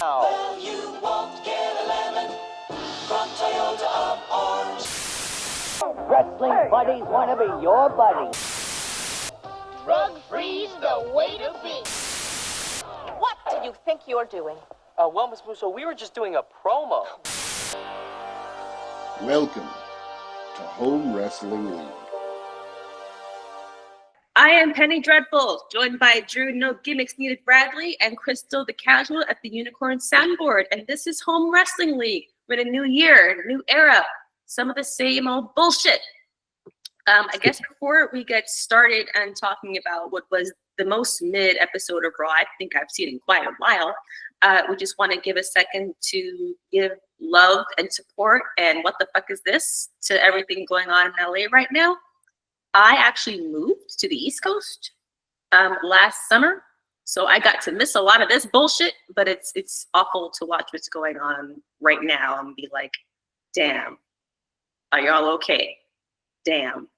Well, you won't get a lemon from Toyota of Orange. Wrestling buddies want to be your buddy. Drug-free's the way to be. What do you think you're doing? Well, Miss Musso, we were just doing a promo. Welcome to Home Wrestling League. I am Penny Dreadful, joined by Drew No Gimmicks Needed Bradley and Crystal the Casual at the Unicorn Soundboard. And this is Home Wrestling League. We're in a new year, new era, some of the same old bullshit. I guess before we get started and talking about what was the most mid episode of Raw I think I've seen in quite a while, we just want to give a second to give love and support and what the fuck is this to everything going on in LA right now. I actually moved to the East Coast last summer, so I got to miss a lot of this bullshit, but it's awful to watch what's going on right now and be like, damn, are y'all okay? Damn.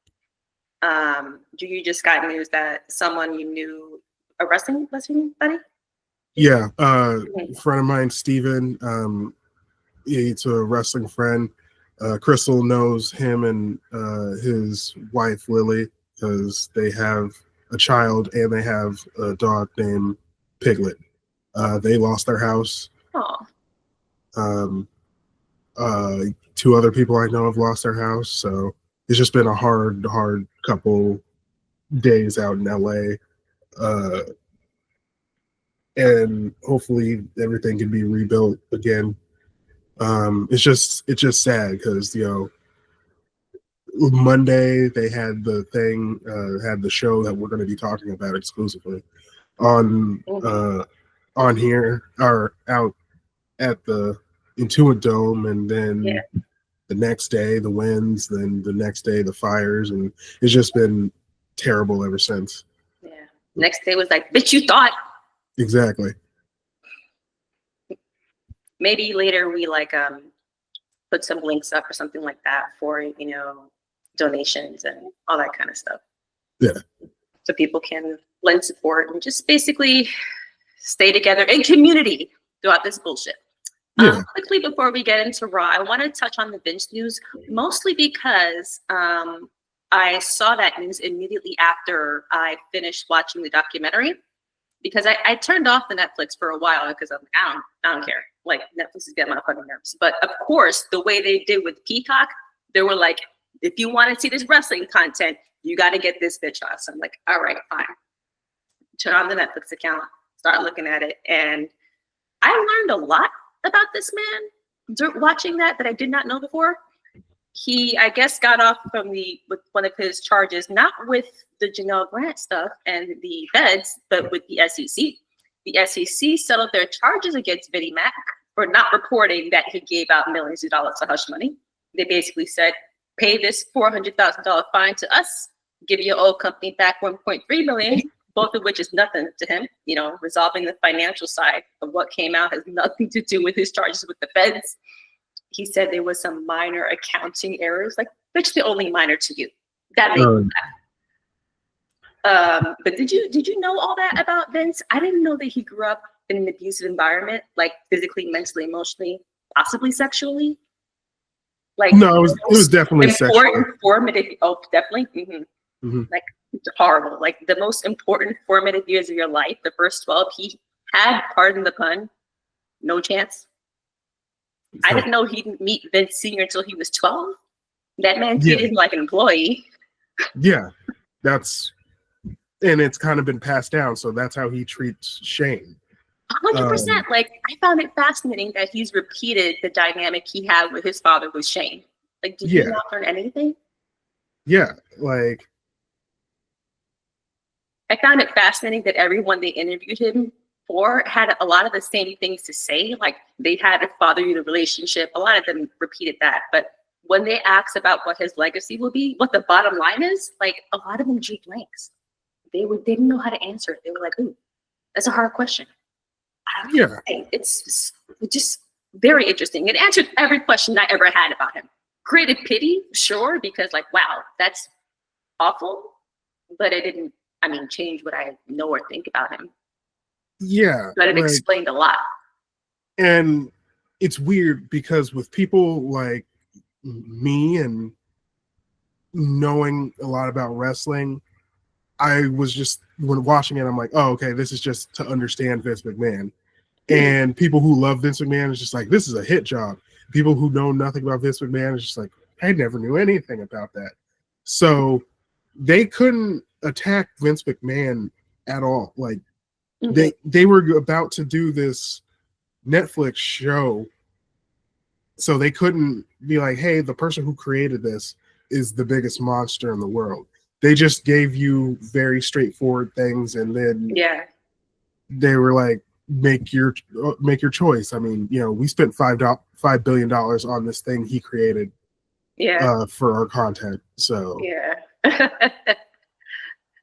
You just got news that someone you knew, a wrestling buddy? Yeah, a friend of mine, Steven, he's a wrestling friend. Crystal knows him and his wife, Lily, because they have a child and they have a dog named Piglet. They lost their house. Oh. Two other people I know have lost their house, so it's just been a hard couple days out in LA. And hopefully everything can be rebuilt again. It's just sad because, you know, Monday they had the thing, had the show that we're going to be talking about exclusively on here or out at the Intuit Dome, and then the next day the winds, then the next day the fires, and it's just been terrible ever since. Yeah. Next day was like, bitch, you thought. Exactly. Maybe later we put some links up or something like that for, donations and all that kind of stuff. Yeah. So people can lend support and just basically stay together in community throughout this bullshit. Yeah. Quickly before we get into Raw, I want to touch on the Vince news, mostly because I saw that news immediately after I finished watching the documentary. Because I turned off the Netflix for a while because I'm I don't care. Like, Netflix is getting my fucking nerves. But of course, the way they did with Peacock, they were like, if you want to see this wrestling content, you got to get this bitch on. So I'm like, all right, fine. Turn on the Netflix account, start looking at it. And I learned a lot about this man watching that I did not know before. He, I guess, got off with one of his charges, not with the Janelle Grant stuff and the feds, but with the SEC. The SEC settled their charges against Vinnie Mac for not reporting that he gave out millions of dollars of hush money. They basically said, pay this $400,000 fine to us, give your old company back $1.3 million, both of which is nothing to him. Resolving the financial side of what came out has nothing to do with his charges with the feds. He said there was some minor accounting errors, like, bitch, the only minor to you. That made me laugh. But did you know all that about Vince? I didn't know that he grew up in an abusive environment, like physically, mentally, emotionally, possibly sexually. Like, no, it was definitely sexual. Formative. Oh, definitely. Mm-hmm. Mm-hmm. Like, horrible. Like, the most important formative years of your life, the first 12, he had, pardon the pun, no chance. I didn't know he didn't meet Vince Sr. until he was 12. That man treated him like an employee. Yeah, and it's kind of been passed down, so that's how he treats Shane. 100%. Like, I found it fascinating that he's repeated the dynamic he had with his father with Shane. Like, did you not learn anything? Yeah, like, I found it fascinating that everyone they interviewed him for had a lot of the same things to say. Like, they had a father-daughter relationship. A lot of them repeated that. But when they asked about what his legacy will be, what the bottom line is, like, a lot of them drew blanks. They didn't know how to answer it. They were like, ooh, that's a hard question. I don't know. It's just very interesting. It answered every question I ever had about him. Created pity, sure, because, like, wow, that's awful. But it didn't, change what I know or think about him. Yeah. But it explained a lot. And it's weird because with people like me and knowing a lot about wrestling, I was just, when watching it, I'm like, oh, okay, this is just to understand Vince McMahon. And people who love Vince McMahon is just like, this is a hit job. People who know nothing about Vince McMahon is just like, I never knew anything about that. So they couldn't attack Vince McMahon at all. Like they were about to do this Netflix show, so they couldn't be like, hey, the person who created this is the biggest monster in the world. They just gave you very straightforward things, and then they were like, make your choice. I mean, you know, we spent $5 billion on this thing he created for our content. So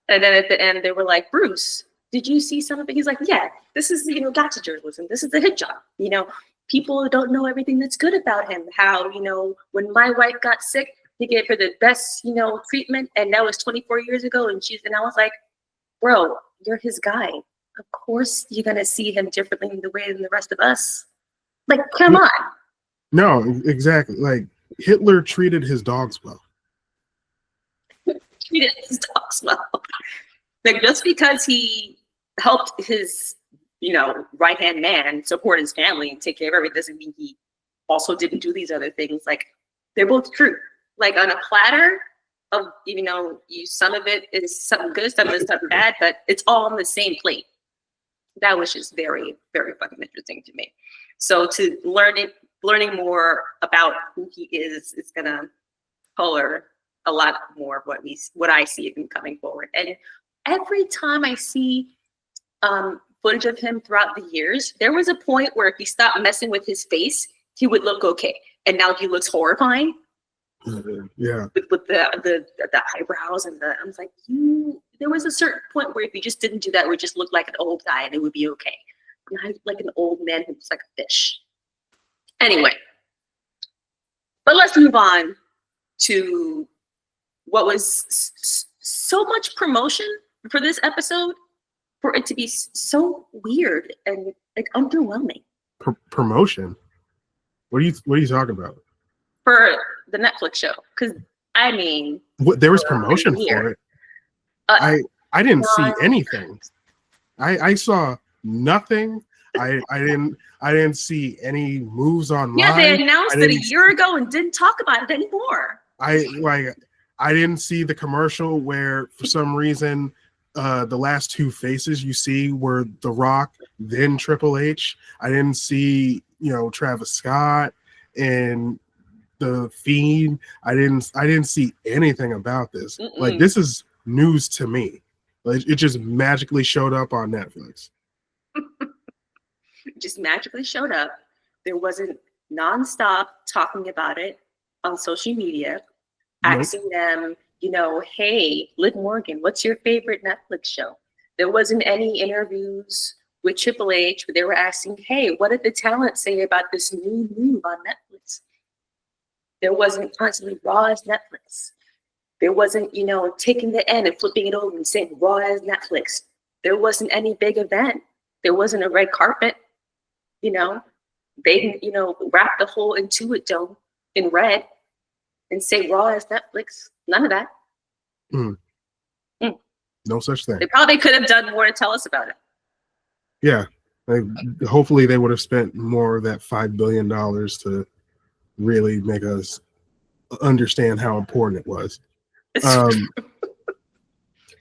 and then at the end they were like, Bruce, did you see some of it? He's like, yeah, this is, you know, gotcha journalism. This is the hit job. You know, people don't know everything that's good about him. How, you know, when my wife got sick, he gave her the best, you know, treatment, and that was 24 years ago. And I was like, bro, you're his guy. Of course you're gonna see him differently in the way than the rest of us. Like, come on. No, exactly. Like, Hitler treated his dogs well. Treated his dogs well. Like, just because he helped his, you know, right-hand man support his family and take care of everything doesn't mean he also didn't do these other things. Like, they're both true. Like, on a platter of, you know, some of it is something good, some of it is something bad, but it's all on the same plate. That was just very, very fucking interesting to me. So to learning more about who he is gonna color a lot more of what I see him coming forward. And every time I see footage of him throughout the years, there was a point where if he stopped messing with his face, he would look okay. And now he looks horrifying. Yeah. With the eyebrows and I was like, there was a certain point where if you just didn't do that, it would just look like an old guy and it would be okay. Not like an old man who looks like a fish. Anyway, but let's move on to what was so much promotion for this episode, for it to be so weird and like underwhelming. Promotion? What are you talking about? For the Netflix show, because I mean, there was promotion for it. I didn't see anything. I saw nothing. I didn't see any moves online. Yeah, they announced it a year ago and didn't talk about it anymore. I didn't see the commercial where for some reason the last two faces you see were The Rock, then Triple H. I didn't see, you know, Travis Scott and the Fiend. I didn't see anything about this. Like, this is news to me. Like, it just magically showed up on Netflix. Just magically showed up. There wasn't nonstop talking about it on social media, asking them, you know, hey, Liv Morgan, what's your favorite Netflix show? There wasn't any interviews with Triple H where they were asking, hey, what did the talent say about this new move on Netflix? There wasn't constantly Raw as Netflix. There wasn't, you know, taking the end and flipping it over and saying Raw as Netflix. There wasn't any big event. There wasn't a red carpet. You know, they didn't, you know, wrap the whole Intuit Dome in red and say Raw as Netflix. None of that. No such thing. They probably could have done more to tell us about it. Yeah. Like, hopefully they would have spent more of that $5 billion to really make us understand how important it was. I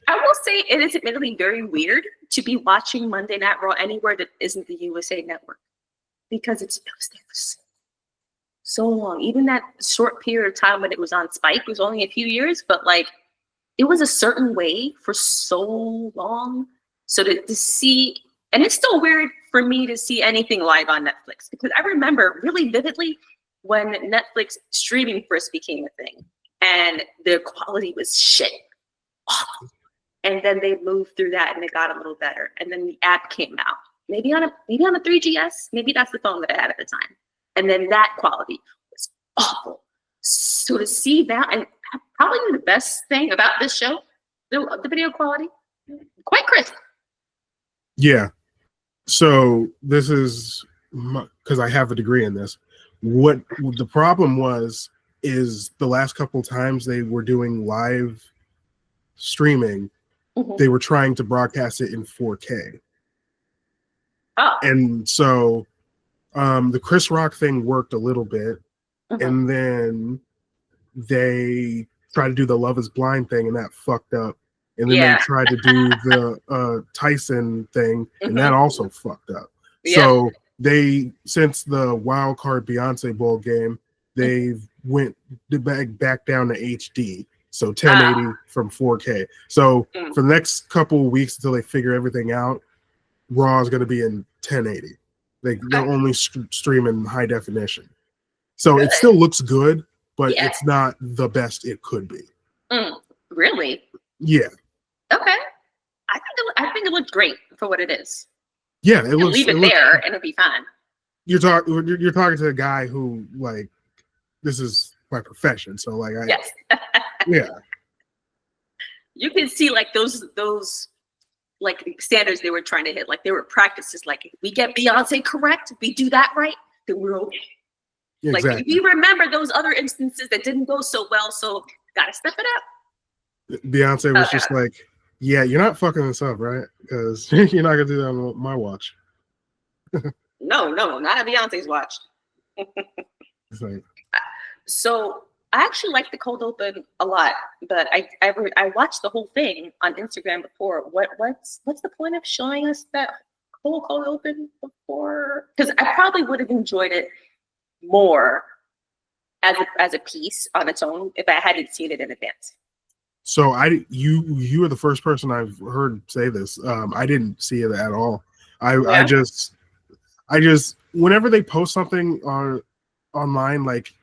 will say it is admittedly very weird to be watching Monday Night Raw anywhere that isn't the USA Network, because it was there for so long. Even that short period of time when it was on Spike was only a few years, but like, it was a certain way for so long. So to see, and it's still weird for me to see anything live on Netflix, because I remember really vividly when Netflix streaming first became a thing and the quality was shit. Awful. And then they moved through that and it got a little better. And then the app came out. Maybe on a 3GS, maybe that's the phone that I had at the time. And then that quality was awful. So to see that, and probably the best thing about this show, the video quality, quite crisp. Yeah. So this is because I have a degree in this. What the problem is the last couple times they were doing live streaming, they were trying to broadcast it in 4K. Oh. And so the Chris Rock thing worked a little bit, and then they tried to do the Love is Blind thing, and that fucked up. And then they tried to do the Tyson thing, and that also fucked up. So they, since the wild card Beyonce Bowl game, they went back down to HD. So 1080 from 4K. So for the next couple of weeks until they figure everything out, Raw is going to be in 1080. They'll only stream in high definition. So it still looks good, but it's not the best it could be. Really? Yeah. Okay. I think it looked great for what it is. Yeah, it looks. Leave it there, and it'll be fine. You're talking to a guy who, like, this is my profession, so like yes. Yeah. You can see like those like standards they were trying to hit. Like, there were practices. Like, if we get Beyonce correct, if we do that right, then we're okay. Exactly. Like, we remember those other instances that didn't go so well, so gotta step it up. Beyonce was just like, yeah, you're not fucking this up, right? Because you're not gonna do that on my watch. No, not on Beyonce's watch. It's like, so I actually like the cold open a lot, but I watched the whole thing on Instagram before. What's the point of showing us that whole cold open before? Because I probably would have enjoyed it more as a piece on its own if I hadn't seen it in advance. So you are the first person I've heard say this. I didn't see it at all. I just whenever they post something online, like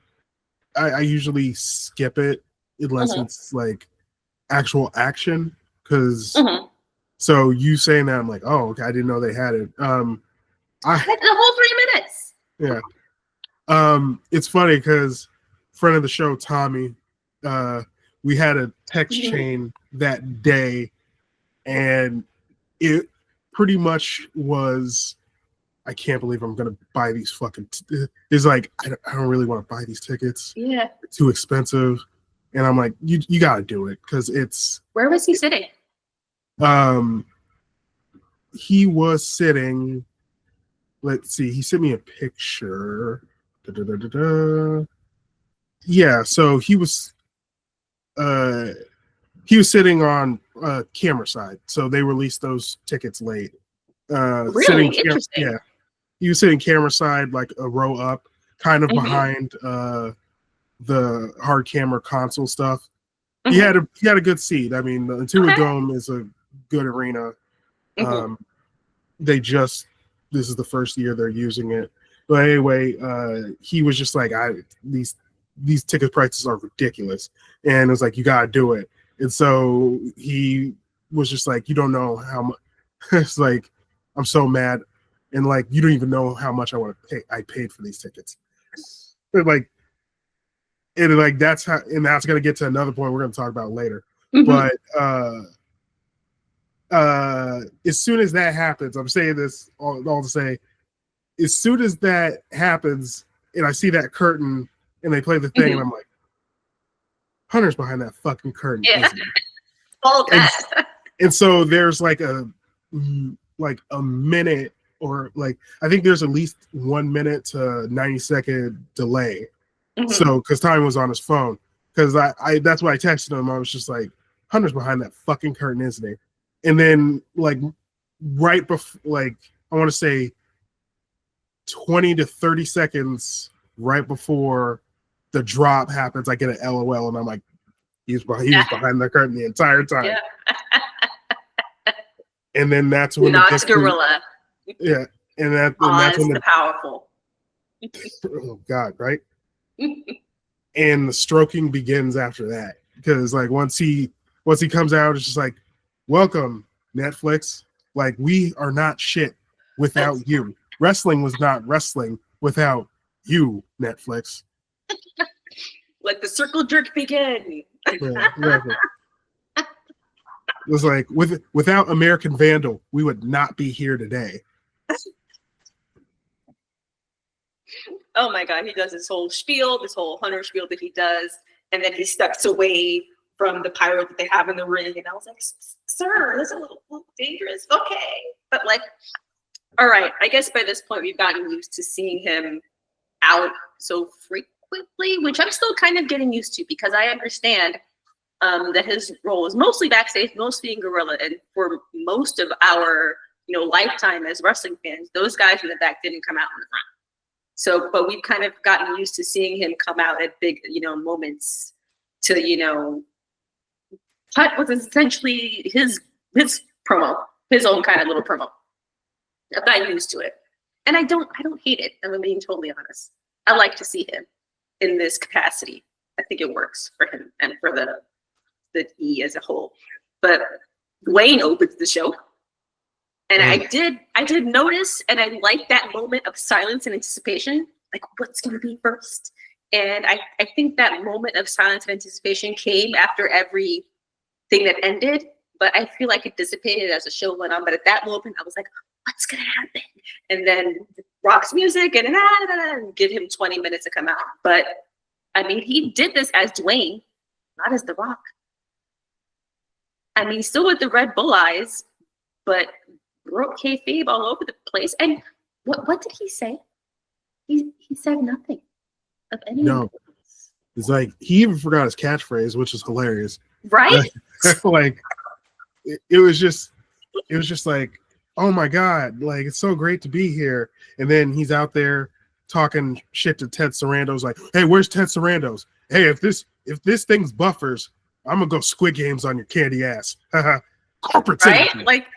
I usually skip it unless it's like actual action. Because so you saying that, I'm like, oh, okay, I didn't know they had it. I had the whole 3 minutes. Yeah. It's funny because friend of the show, Tommy, we had a text chain that day, and it pretty much was, I can't believe I'm gonna buy these fucking. It's like I don't really want to buy these tickets. Yeah, it's too expensive, and I'm like, you gotta do it because it's. Where was he sitting? He was sitting. Let's see. He sent me a picture. Yeah, so he was sitting on camera side. So they released those tickets late. Really interesting. Yeah, he was sitting camera side, like a row up, kind of behind the hard camera console stuff. He had a good seat. I mean, the Intuit Dome is a good arena. This is the first year they're using it. But anyway, he was just like, these ticket prices are ridiculous. And it was like, you gotta do it. And so he was just like, you don't know how much. It's like, I'm so mad. And like, you don't even know how much I paid for these tickets. But like, and like, that's gonna get to another point we're gonna talk about later. But as soon as that happens, I'm saying this all to say, as soon as that happens and I see that curtain and they play the thing, and I'm like, Hunter's behind that fucking curtain. Yeah. All that. And so there's like a minute, or like, I think there's at least 1 minute to 90-second delay. So, because Tommy was on his phone, because I that's why I texted him. I was just like, Hunter's behind that fucking curtain, isn't he? And then like right before, like, I want to say 20 to 30 seconds right before the drop happens, I get an LOL, and I'm like, he was behind the curtain the entire time. Yeah. And then that's when Knox gorilla. Yeah, and that's when the powerful. Oh God, right? And the stroking begins after that, because like once he comes out, it's just like, welcome Netflix. Like, we are not shit without you. Wrestling was not wrestling without you, Netflix. Let the circle jerk begin. Yeah, exactly. It was like, without American Vandal, we would not be here today. Oh my God, he does this whole spiel, this whole hunter spiel that he does, and then he steps away from the pirate that they have in the ring, and I was like, sir, that's a little dangerous. Okay, but like, all right, I guess by this point we've gotten used to seeing him out so frequently, which I'm still kind of getting used to because I understand that his role is mostly backstage, mostly in Gorilla, and for most of our lifetime as wrestling fans, those guys in the back didn't come out in the front. So, but we've kind of gotten used to seeing him come out at big, moments to, cut was essentially his promo, his own kind of little promo. I've gotten used to it, and I don't hate it. I'm being totally honest. I like to see him in this capacity. I think it works for him and for the E as a whole. But Wayne opens the show. And I did notice, and I like that moment of silence and anticipation, like what's going to be first. And I think that moment of silence and anticipation came after every thing that ended, but I feel like it dissipated as the show went on. But at that moment, I was like, what's going to happen? And then Rock's music and give him 20 minutes to come out. But I mean, he did this as Dwayne, not as The Rock. I mean, still with the Red Bull eyes, but broke kayfabe all over the place. And what did he say? He said nothing of any. No, it's like he even forgot his catchphrase, which is hilarious. Right? Like it was just like, oh my God, like it's so great to be here. And then he's out there talking shit to Ted Sarandos, like, hey, where's Ted Sarandos? Hey, if this thing's buffers, I'm gonna go Squid Games on your candy ass. Corporate right? synergy. Like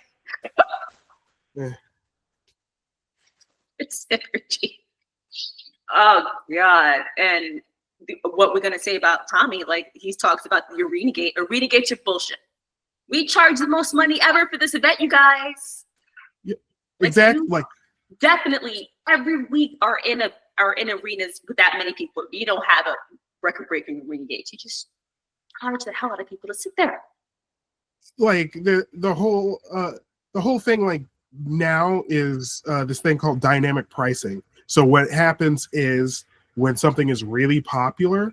Yeah. It's synergy. Oh God. And what we're gonna say about Tommy, like he talks about the Arena Gate. Arena Gate's your bullshit. We charge the most money ever for this event, you guys. Yeah, exactly. Like definitely every week are in arenas with that many people. You don't have a record-breaking Arena Gate. You just charge the hell out of people to sit there. Like the whole thing, like now is this thing called dynamic pricing. So what happens is when something is really popular,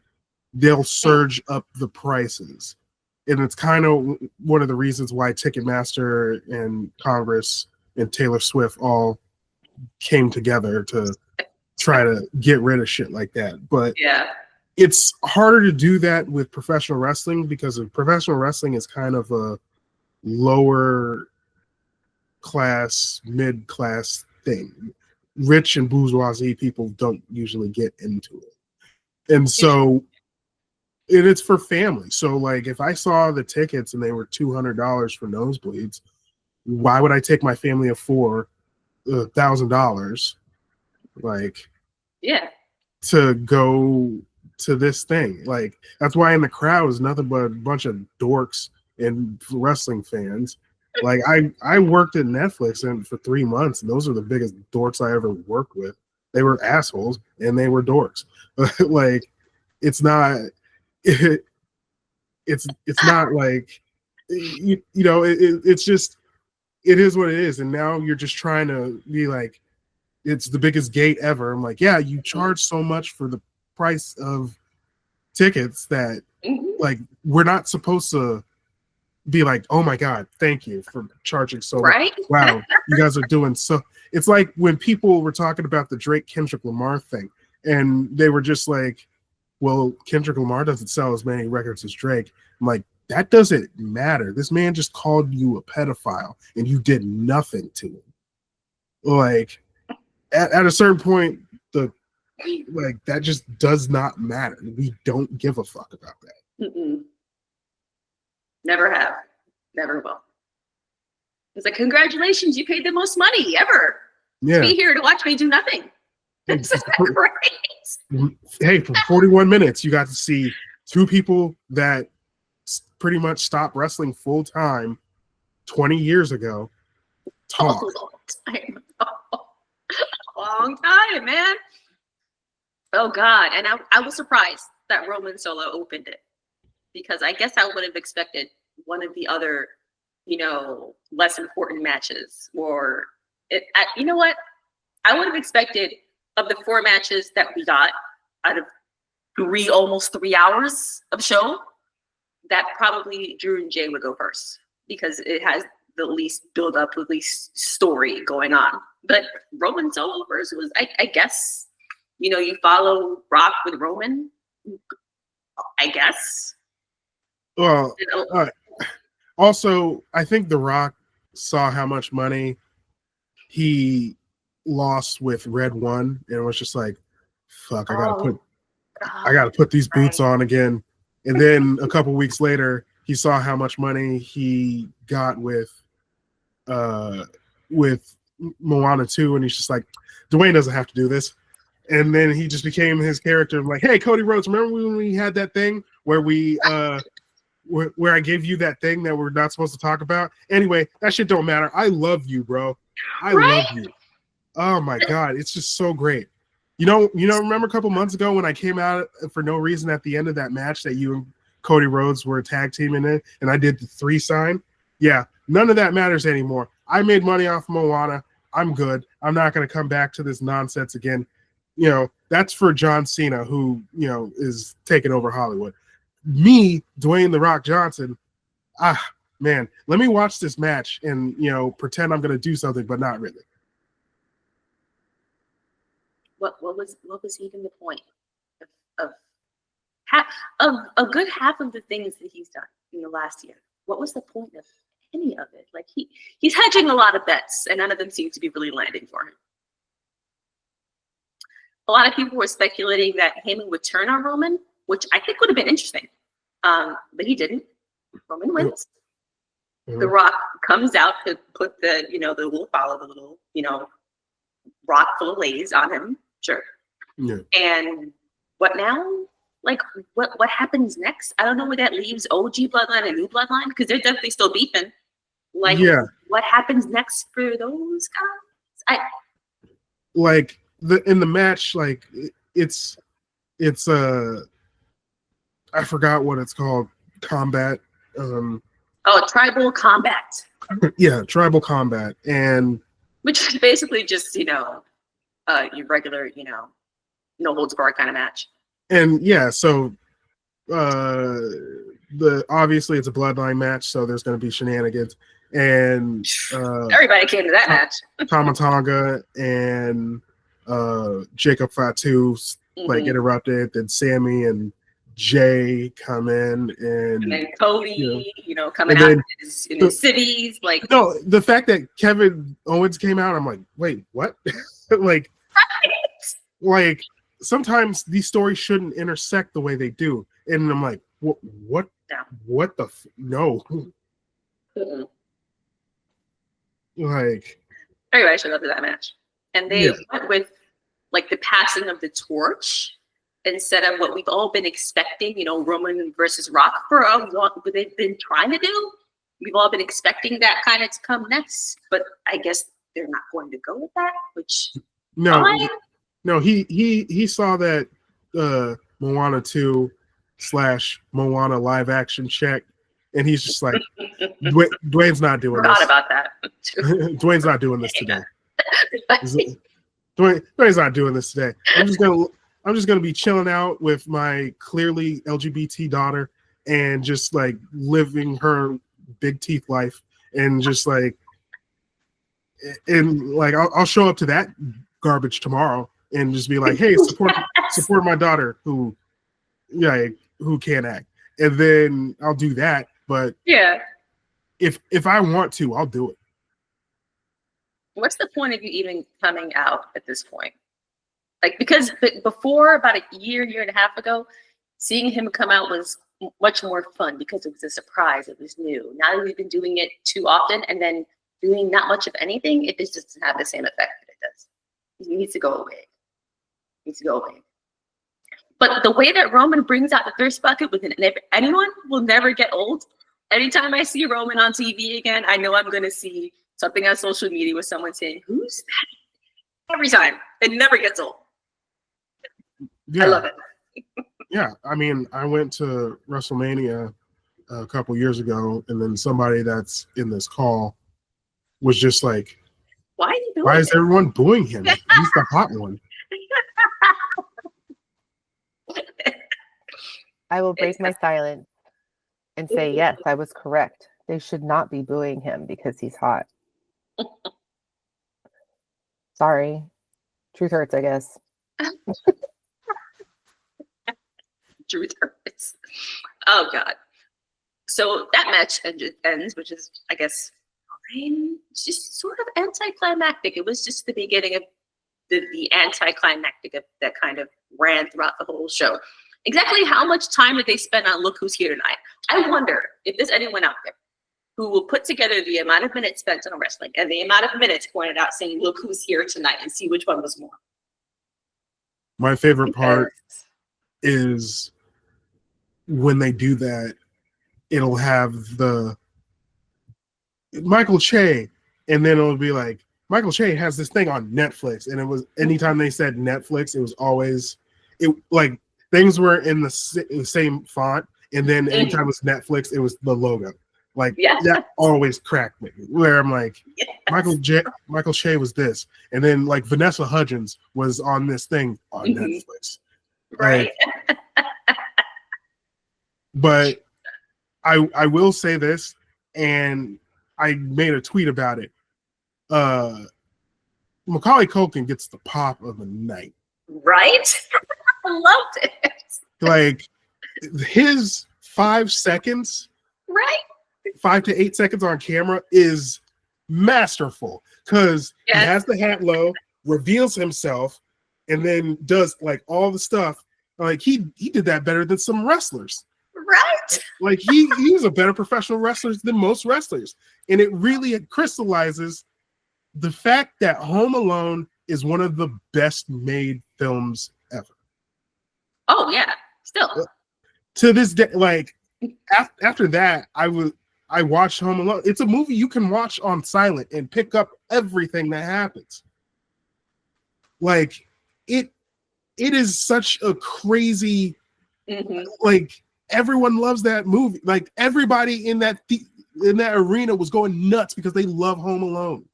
they'll surge up the prices. And it's kind of one of the reasons why Ticketmaster and Congress and Taylor Swift all came together to try to get rid of shit like that. But yeah, it's harder to do that with professional wrestling because professional wrestling is kind of a lower class, mid-class thing. Rich and bourgeoisie people don't usually get into it. And so it's for family. So like if I saw the tickets and they were $200 for nosebleeds, why would I take my family of four $1,000 like to go to this thing? Like that's why in the crowd is nothing but a bunch of dorks and wrestling fans. Like I worked at Netflix and for 3 months, and those are the biggest dorks I ever worked with. They were assholes and they were dorks. Like it's not it's not like it's just it is what it is. And now you're just trying to be like it's the biggest gate ever. I'm like, yeah, you charge so much for the price of tickets that like we're not supposed to be like, oh my God, thank you for charging so much. Wow, you guys are doing so. It's like when people were talking about the Drake Kendrick Lamar thing, and they were just like, well, Kendrick Lamar doesn't sell as many records as Drake. I'm like, that doesn't matter. This man just called you a pedophile, and you did nothing to him. Like, at a certain point, that just does not matter. We don't give a fuck about that. Mm-mm. Never have. Never will. It's like, congratulations, you paid the most money ever to be here to watch me do nothing. It's great. Hey, for 41 minutes, you got to see two people that pretty much stopped wrestling full time 20 years ago talk. Long time, man. Oh, God. And I was surprised that Roman Solo opened it. Because I guess I would have expected one of the other, less important matches, or you know what? I would have expected of the 4 matches that we got out of almost 3 hours of show, that probably Drew and Jay would go first because it has the least build up, the least story going on. But Roman Solo versus was, I guess, you follow Rock with Roman, I guess. Well, also, I think The Rock saw how much money he lost with Red One, and was just like, "Fuck, I gotta put these boots on again." And then a couple weeks later, he saw how much money he got with Moana 2, and he's just like, Dwayne doesn't have to do this. And then he just became his character. I'm like, hey, Cody Rhodes, remember when we had that thing where we where I gave you that thing that we're not supposed to talk about? Anyway, that shit don't matter. I love you, bro. I love you. Oh my God, it's just so great. Remember a couple months ago when I came out for no reason at the end of that match that you and Cody Rhodes were tag teaming in, and I did the 3 sign? Yeah, none of that matters anymore. I made money off Moana. I'm good. I'm not going to come back to this nonsense again. That's for John Cena, who, is taking over Hollywood. Me, Dwayne "The Rock" Johnson, man, let me watch this match and, pretend I'm going to do something, but not really. What was even the point of a good half of the things that he's done in the last year? What was the point of any of it? Like he's hedging a lot of bets, and none of them seem to be really landing for him. A lot of people were speculating that Heyman would turn on Roman, which I think would have been interesting, but he didn't. Roman wins. Mm-hmm. The Rock comes out to put the little follow the little rock full of ladies on him. Sure. Yeah. And what now? Like, what happens next? I don't know where that leaves OG bloodline and new bloodline, because they're definitely still beefing. Like, yeah. What happens next for those guys? In the match, like it's I forgot what it's called. Combat. Tribal combat. Yeah, tribal combat, and which is basically just your regular no holds barred kind of match. And yeah, so obviously it's a bloodline match, so there's going to be shenanigans, and everybody came to that match. Tama Tonga and Jacob Fatu like interrupted, then Sammy and Jay come in, and then Cody, coming out in his cities. Like, no, the fact that Kevin Owens came out, I'm like, wait, what? like sometimes these stories shouldn't intersect the way they do, and I'm like, what the no. Like, everybody showed up to that match, and they went with like the passing of the torch instead of what we've all been expecting, Roman versus Rock for a long, what they've been trying to do. We've all been expecting that kind of to come next, but I guess they're not going to go with that, which no, he saw that Moana 2 / Moana live action check, and he's just like, Dwayne's not doing this. Forgot about that. Dwayne's not doing this today. Dwayne's not doing this today. I'm just gonna be chilling out with my clearly LGBT daughter and just like living her big teeth life, and just like, and like I'll show up to that garbage tomorrow and just be like, hey, support my daughter who can't act, and then I'll do that. But yeah, if I want to, I'll do it. What's the point of you even coming out at this point? Like, because before, about a year and a half ago, seeing him come out was much more fun because it was a surprise. It was new. Now that we've been doing it too often and then doing not much of anything, it just doesn't have the same effect that it does. He needs to go away. But the way that Roman brings out the thirst bucket with anyone will never get old. Anytime I see Roman on TV again, I know I'm going to see something on social media with someone saying, "Who's that?" Every time. It never gets old. Yeah. I love it. Yeah, I mean, I went to WrestleMania a couple years ago, and then somebody that's in this call was just like, why is everyone booing him? He's the hot one. I will break It's my silence and say, yes, I was correct. They should not be booing him because he's hot. Sorry. Truth hurts, I guess. Truth hurts. Oh God. So that match ends, which is, I guess, fine. It's just sort of anticlimactic. It was just the beginning of the anticlimactic that kind of ran throughout the whole show. Exactly how much time did they spend on Look Who's Here Tonight? I wonder if there's anyone out there who will put together the amount of minutes spent on wrestling and the amount of minutes pointed out saying, look who's here tonight, and see which one was more. My favorite part is when they do that, it'll have the Michael Che, and then it'll be like, Michael Che has this thing on Netflix, and it was anytime they said Netflix, it was always like things were in the same font, and then anytime it was Netflix, it was the logo. Like that always cracked me. Where I'm like, Michael Che was this, and then like Vanessa Hudgens was on this thing on Netflix, right? Like, but I will say this, and I made a tweet about it. Macaulay Culkin gets the pop of the night. Right? I loved it. Like his 5 seconds, right? 5 to 8 seconds on camera is masterful because he has the hat low, reveals himself, and then does like all the stuff. Like he did that better than some wrestlers. Right. Like he's a better professional wrestler than most wrestlers. And it really crystallizes the fact that Home Alone is one of the best made films ever. Oh yeah, still. To this day, like after that, I watched Home Alone. It's a movie you can watch on silent and pick up everything that happens. Like it is such a crazy, like everyone loves that movie. Like everybody in that arena was going nuts because they love Home Alone.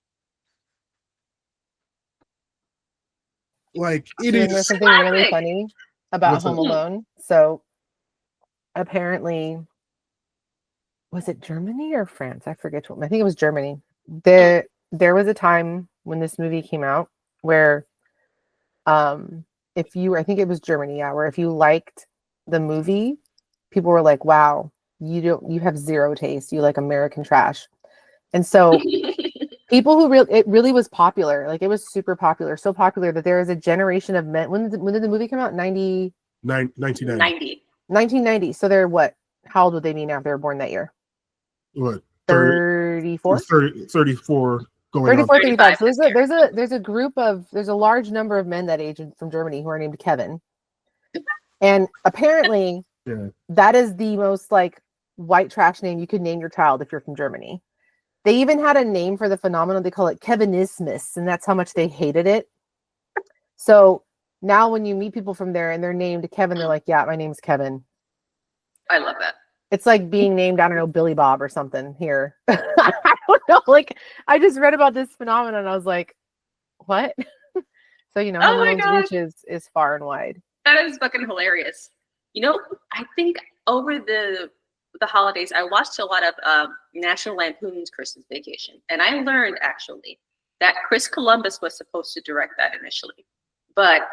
Like it is. There's something really funny about Home Alone. So apparently, was it Germany or France? I forget. I think it was Germany. There was a time when this movie came out where, I think it was Germany, where if you liked the movie, people were like, "Wow, you have zero taste. You like American trash," and so. People who it really was popular. Like it was super popular, so popular that there is a generation of men. When did the movie come out? 1990. 1990. So they're what? How old would they be now if they were born that year? What? 34? 34 going 34, on. 35. So there's a large number of men that age from Germany who are named Kevin. And apparently that is the most like white trash name you could name your child if you're from Germany. They even had a name for the phenomenon. They call it Kevinismus, and that's how much they hated it. So now when you meet people from there and they're named Kevin, they're like, yeah, my name's Kevin. I love that. It's like being named, I don't know, Billy Bob or something here. I don't know. Like, I just read about this phenomenon and I was like, what? So, Home Alone's reach is far and wide. That is fucking hilarious. I think over the holidays, I watched a lot of National Lampoon's Christmas Vacation, and I learned actually that Chris Columbus was supposed to direct that initially, but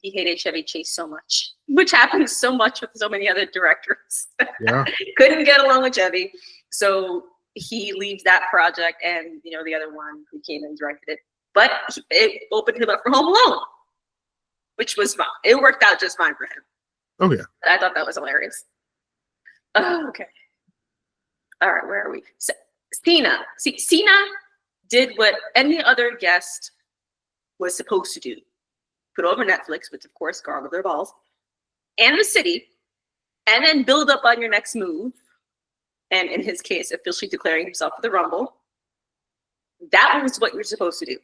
he hated Chevy Chase so much, which happens so much with so many other directors. Yeah, couldn't get along with Chevy, so he leaves that project, and the other one who came and directed it, but it opened him up for Home Alone, which was fine. It worked out just fine for him. Oh yeah, but I thought that was hilarious. Oh, okay. All right, where are we? So, Cena did what any other guest was supposed to do. Put over Netflix, which of course gargled their balls, and the city, and then build up on your next move. And in his case, officially declaring himself for the Rumble. That was what you're supposed to do.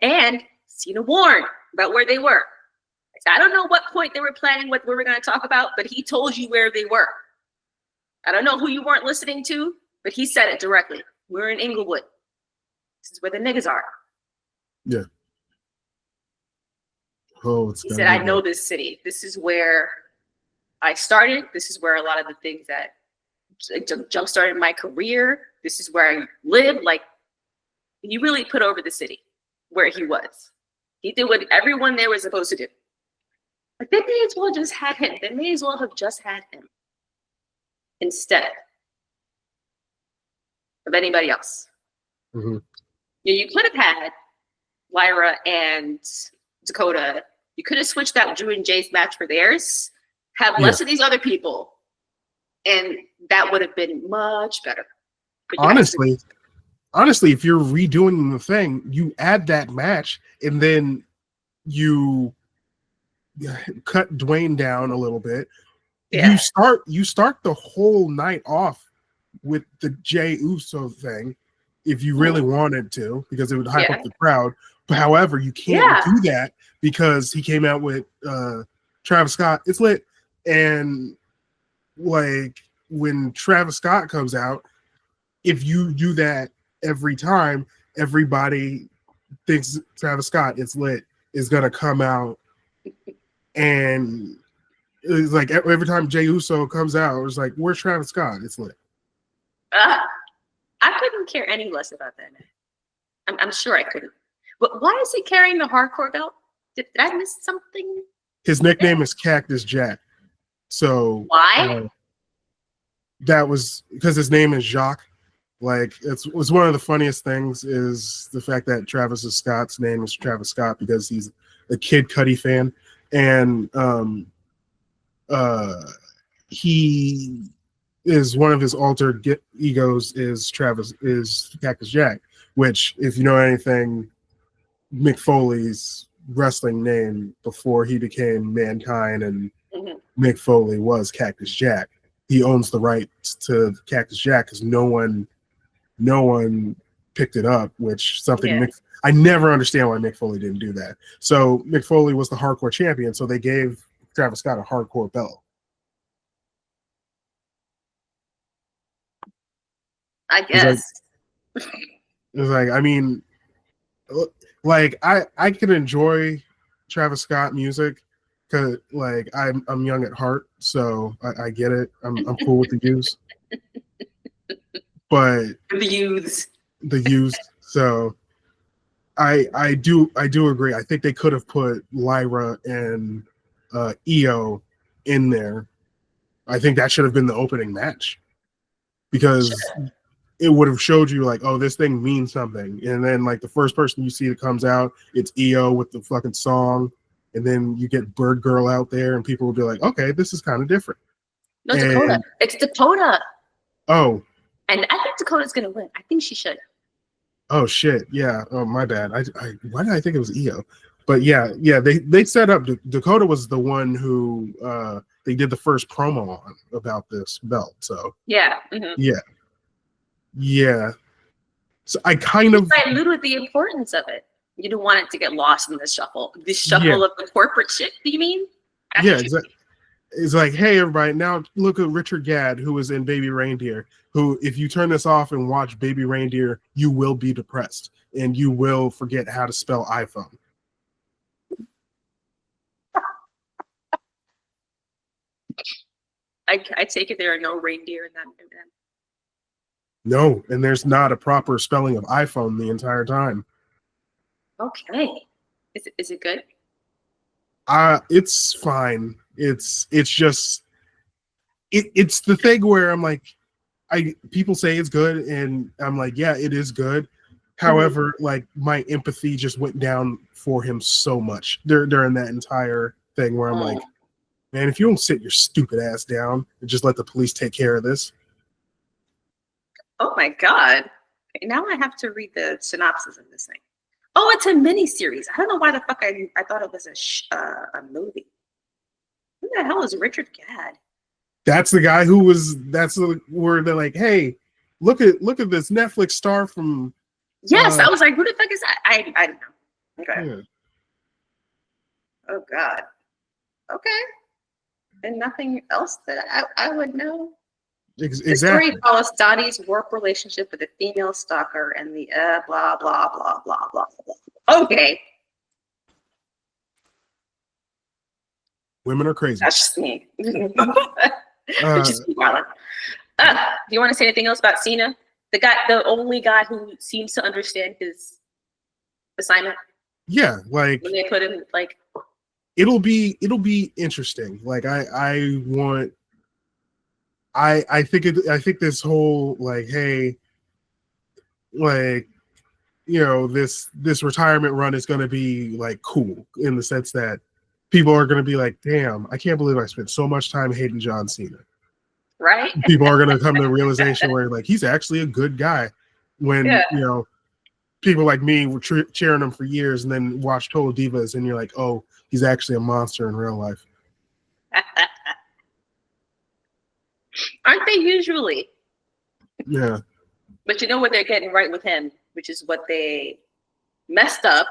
And Cena warned about where they were. I don't know what point they were planning what we were going to talk about, but he told you where they were. I don't know who you weren't listening to, but he said it directly. We're in Inglewood. This is where the niggas are. Yeah. Oh, he said, I know this city. This is where I started. This is where a lot of the things that jump started my career. This is where I live. Like, he really put over the city where he was. He did what everyone there was supposed to do. Like, they may as well just had him. They may as well have just had him instead of anybody else. Mm-hmm. You could have had Lyra and Dakota. You could have switched out Drew and Jay's match for theirs, have less of these other people, and that would have been much better. But honestly, if you're redoing the thing, you add that match and then you cut Dwayne down a little bit. Yeah. You start the whole night off with the Jey Uso thing if you really wanted to, because it would hype up the crowd. But however, you can't do that because he came out with Travis Scott. It's lit. And like when Travis Scott comes out, if you do that every time, everybody thinks Travis Scott, it's lit, is gonna come out, and it's like every time Jey Uso comes out, it's like, where's Travis Scott? It's lit. I couldn't care any less about that. I'm sure I couldn't. But why is he carrying the hardcore belt? Did I miss something? His nickname is Cactus Jack. So why? That was because his name is Jacques. Like, it was one of the funniest things is the fact that Travis Scott's name is Travis Scott because he's a Kid Cudi fan, and he is one of his alter egos is Cactus Jack, which, if you know anything, Mick Foley's wrestling name before he became Mankind and Mick Foley was Cactus Jack. He owns the rights to Cactus Jack because no one picked it up, which something I never understand why Mick Foley didn't do that. So Mick Foley was the hardcore champion, so they gave Travis Scott a hardcore belt. I guess. It's like I mean, like I can enjoy Travis Scott music because like I'm young at heart, so I get it. I'm cool with the youths, but the youths. So I do agree. I think they could have put Lyra and Io in there. I think that should have been the opening match because it would have showed you like, oh, this thing means something. And then like the first person you see that comes out, it's Io with the fucking song. And then you get Bird Girl out there and people will be like, okay, this is kind of different. No, Dakota. It's Dakota. Oh. And I think Dakota's going to win. I think she should. Oh, shit. Yeah. Oh, my bad. Why did I think it was Io? But yeah, they set up, Dakota was the one who they did the first promo on about this belt. So yeah. Yeah. So I kind of alluded the importance of it. You don't want it to get lost in the shuffle. The shuffle of the corporate shit, do you mean? Yeah, exactly. It's like, hey, everybody, now look at Richard Gadd, who was in Baby Reindeer, who, if you turn this off and watch Baby Reindeer, you will be depressed and you will forget how to spell iPhone. I take it there are no reindeer in that. No, and there's not a proper spelling of iPhone the entire time. Okay. Is it good? It's fine. It's just it's the thing where I'm like, people say it's good, and I'm like, yeah, it is good. However, like my empathy just went down for him so much during that entire thing where I'm like, man, if you don't sit your stupid ass down and just let the police take care of this. Oh my God. Okay, now I have to read the synopsis of this thing. Oh, it's a mini series. I don't know why the fuck I thought it was a movie. Who the hell is Richard Gadd? That's the guy who was. Where they're like, hey, look at this Netflix star from. Yes, I was like, who the fuck is that? I don't know. Okay. Yeah. Oh God. Okay. And nothing else that I would know. Exactly. The story follows Dottie's work relationship with a female stalker and the blah blah blah blah blah blah. Okay. Women are crazy. That's just me. Just me, Marlon. Do you want to say anything else about Cena? The only guy who seems to understand his assignment. Yeah, like When they put him like, it'll be interesting. Like I think this whole like, hey, like, you know, this retirement run is going to be like cool in the sense that people are going to be like, damn, I can't believe I spent so much time hating John Cena. right? People are going to come to the realization where like he's actually a good guy. When you know, people like me were cheering him for years, and then watch Total Divas, and you're like, oh, he's actually a monster in real life. Aren't they usually? Yeah. But you know what they're getting right with him, which is what they messed up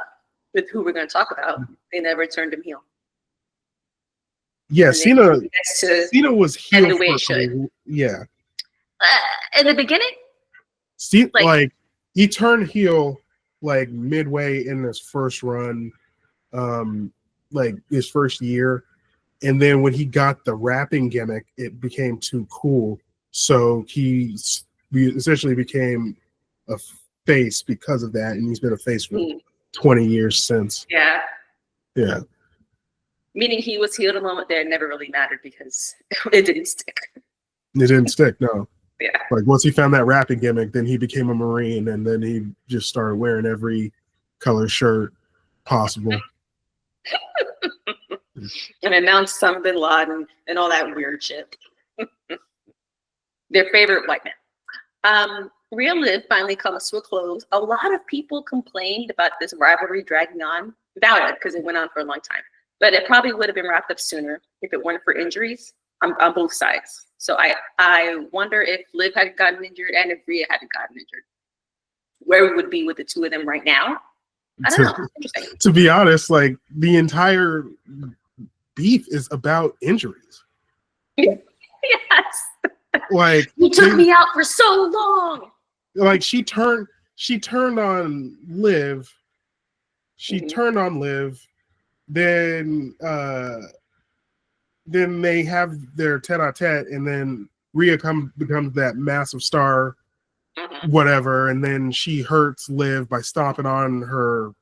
with who we're going to talk about. They never turned him heel. Yeah, Cena was heel the way it for should. yeah. In the beginning, like he turned heel like midway in his first run, like his first year, and then when he got the rapping gimmick, it became too cool. So he essentially became a face because of that, and he's been a face for 20 years since. Yeah. Yeah. Meaning he was healed a moment there, it never really mattered because it didn't stick. It didn't stick, no. Yeah. Like once he found that rapping gimmick, then he became a Marine, and then he just started wearing every color shirt possible. And announced Osama bin Laden and all that weird shit. Their favorite white man. Real Live finally comes to a close. A lot of people complained about this rivalry dragging on. Valid, because it went on for a long time. But it probably would have been wrapped up sooner if it weren't for injuries on both sides. So I wonder if Liv hadn't gotten injured and if Rhea hadn't gotten injured, where we would be with the two of them right now. I don't know. Interesting. To be honest, like the entire beef is about injuries. Yes. Like You took me out for so long. Like she turned on Liv. She turned on Liv. Then they have their tete-a-tete, and then Rhea becomes that massive star, whatever, and then she hurts Liv by stomping on her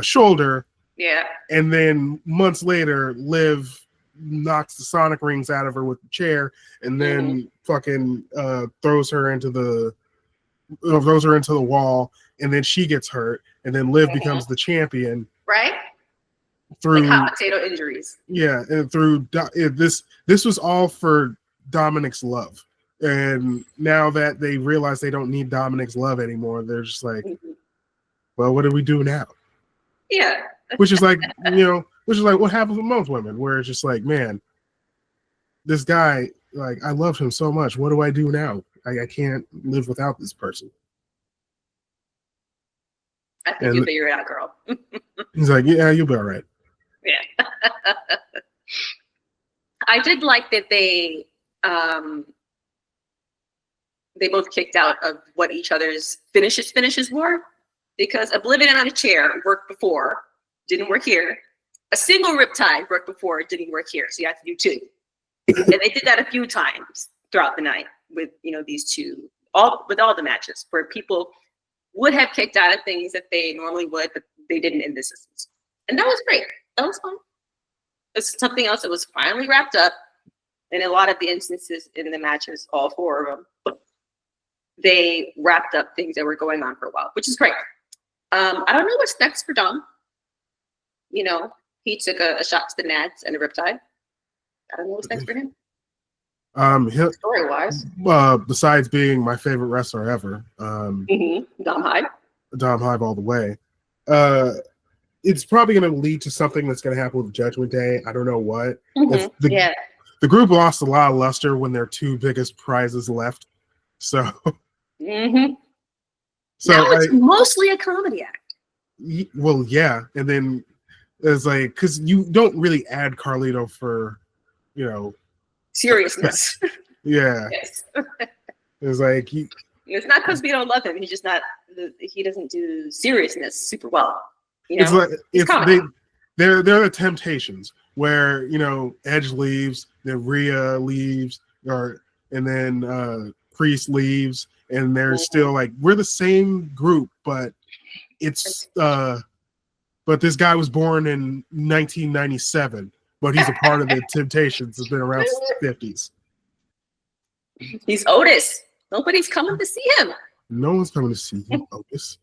shoulder. Yeah. And then months later, Liv knocks the sonic rings out of her with the chair, and then fucking throws her into the wall, and then she gets hurt, and then Liv becomes the champion. Right. Through like hot potato injuries. Yeah, and through this was all for Dominic's love. And now that they realize they don't need Dominic's love anymore, they're just like, well, what do we do now? Yeah. Which is like, what happens with most women, where it's just like, man, this guy, like, I love him so much. What do I do now? I can't live without this person. I think you'll figure it out, girl. He's like, yeah, you'll be all right. Yeah. I did like that they both kicked out of what each other's finishes were, because Oblivion on a chair worked before, didn't work here. A single riptide worked before, it didn't work here, so you have to do two. And they did that a few times throughout the night with these two, with all the matches, where people would have kicked out of things that they normally would, but they didn't in this instance. And that was great. That was fun. It's something else that was finally wrapped up. In a lot of the instances in the matches, all four of them, they wrapped up things that were going on for a while, which is great. I don't know what's next for Dom. He took a shot to the nads and a riptide. I don't know what's next for him. Story-wise. Besides being my favorite wrestler ever, Dom Hive all the way. It's probably going to lead to something that's going to happen with Judgment Day. I don't know what. The group lost a lot of luster when their two biggest prizes left. So, now it's mostly a comedy act. Well, yeah, and then it's like, because you don't really add Carlito for, seriousness. Yeah. Yes. It's like it's not because we don't love him. He's just not. He doesn't do seriousness super well. They're the Temptations. where Edge leaves, then Rhea leaves, and then Priest leaves, and they're still like, we're the same group, but it's but this guy was born in 1997, but he's a part of the Temptations. Has been around since the 50s. He's Otis. Nobody's coming to see him. No one's coming to see you, Otis.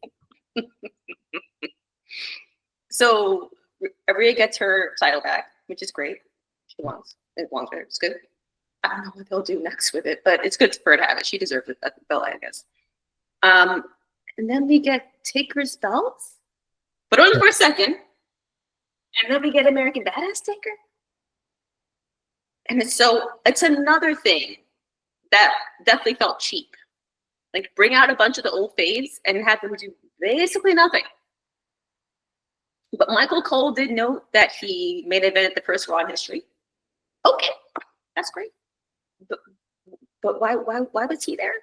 So Rhea gets her title back, which is great. She wants it. It's good. I don't know what they'll do next with it, but it's good for her to have it. She deserves it at the belt, I guess. And then we get Taker's belts, but only for a second. And then we get American Badass Taker. And it's another thing that definitely felt cheap. Like, bring out a bunch of the old faves and have them do basically nothing. But Michael Cole did note that he made an event at the first Raw in history. Okay, that's great. But why was he there?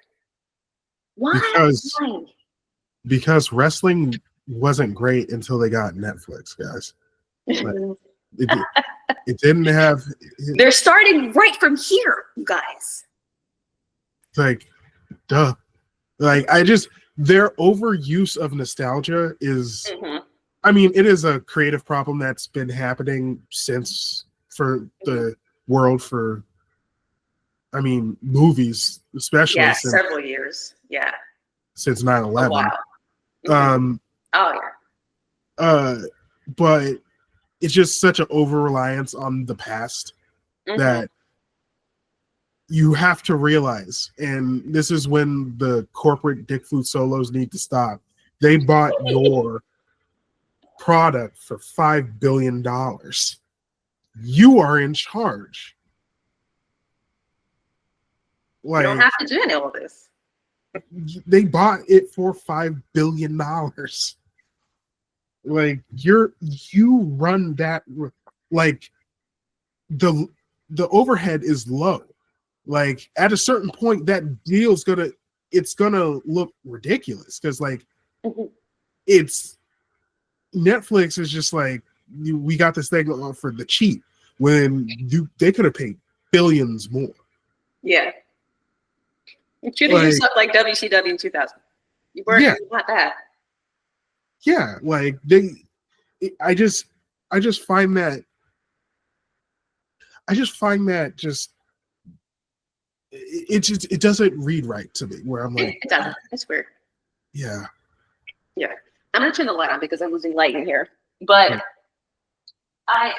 Why? Because wrestling wasn't great until they got Netflix, guys. Like, it didn't have. They're starting right from here, you guys. It's like, duh. Like, their overuse of nostalgia is. I mean, it is a creative problem that's been happening for the world for. I mean, movies, especially. Yeah, several years. Yeah. Since 9/11. Wow. Oh yeah. But it's just such an over-reliance on the past that you have to realize, and this is when the corporate dick food solos need to stop. They bought your product for $5 billion. You are in charge. Like, you don't have to do any of this. They bought it for $5 billion. Like, you run that, like, the overhead is low. Like, at a certain point, that deal's it's gonna look ridiculous because, like, it's Netflix is just like, we got this thing on for the cheap when they could have paid billions more. Yeah. You treated yourself like WCW in 2000. You weren't not that. Yeah, like I just find that just it doesn't read right to me. Where I'm like, it doesn't. It's weird. Yeah. Yeah. I'm gonna turn the light on because I'm losing light in here. But I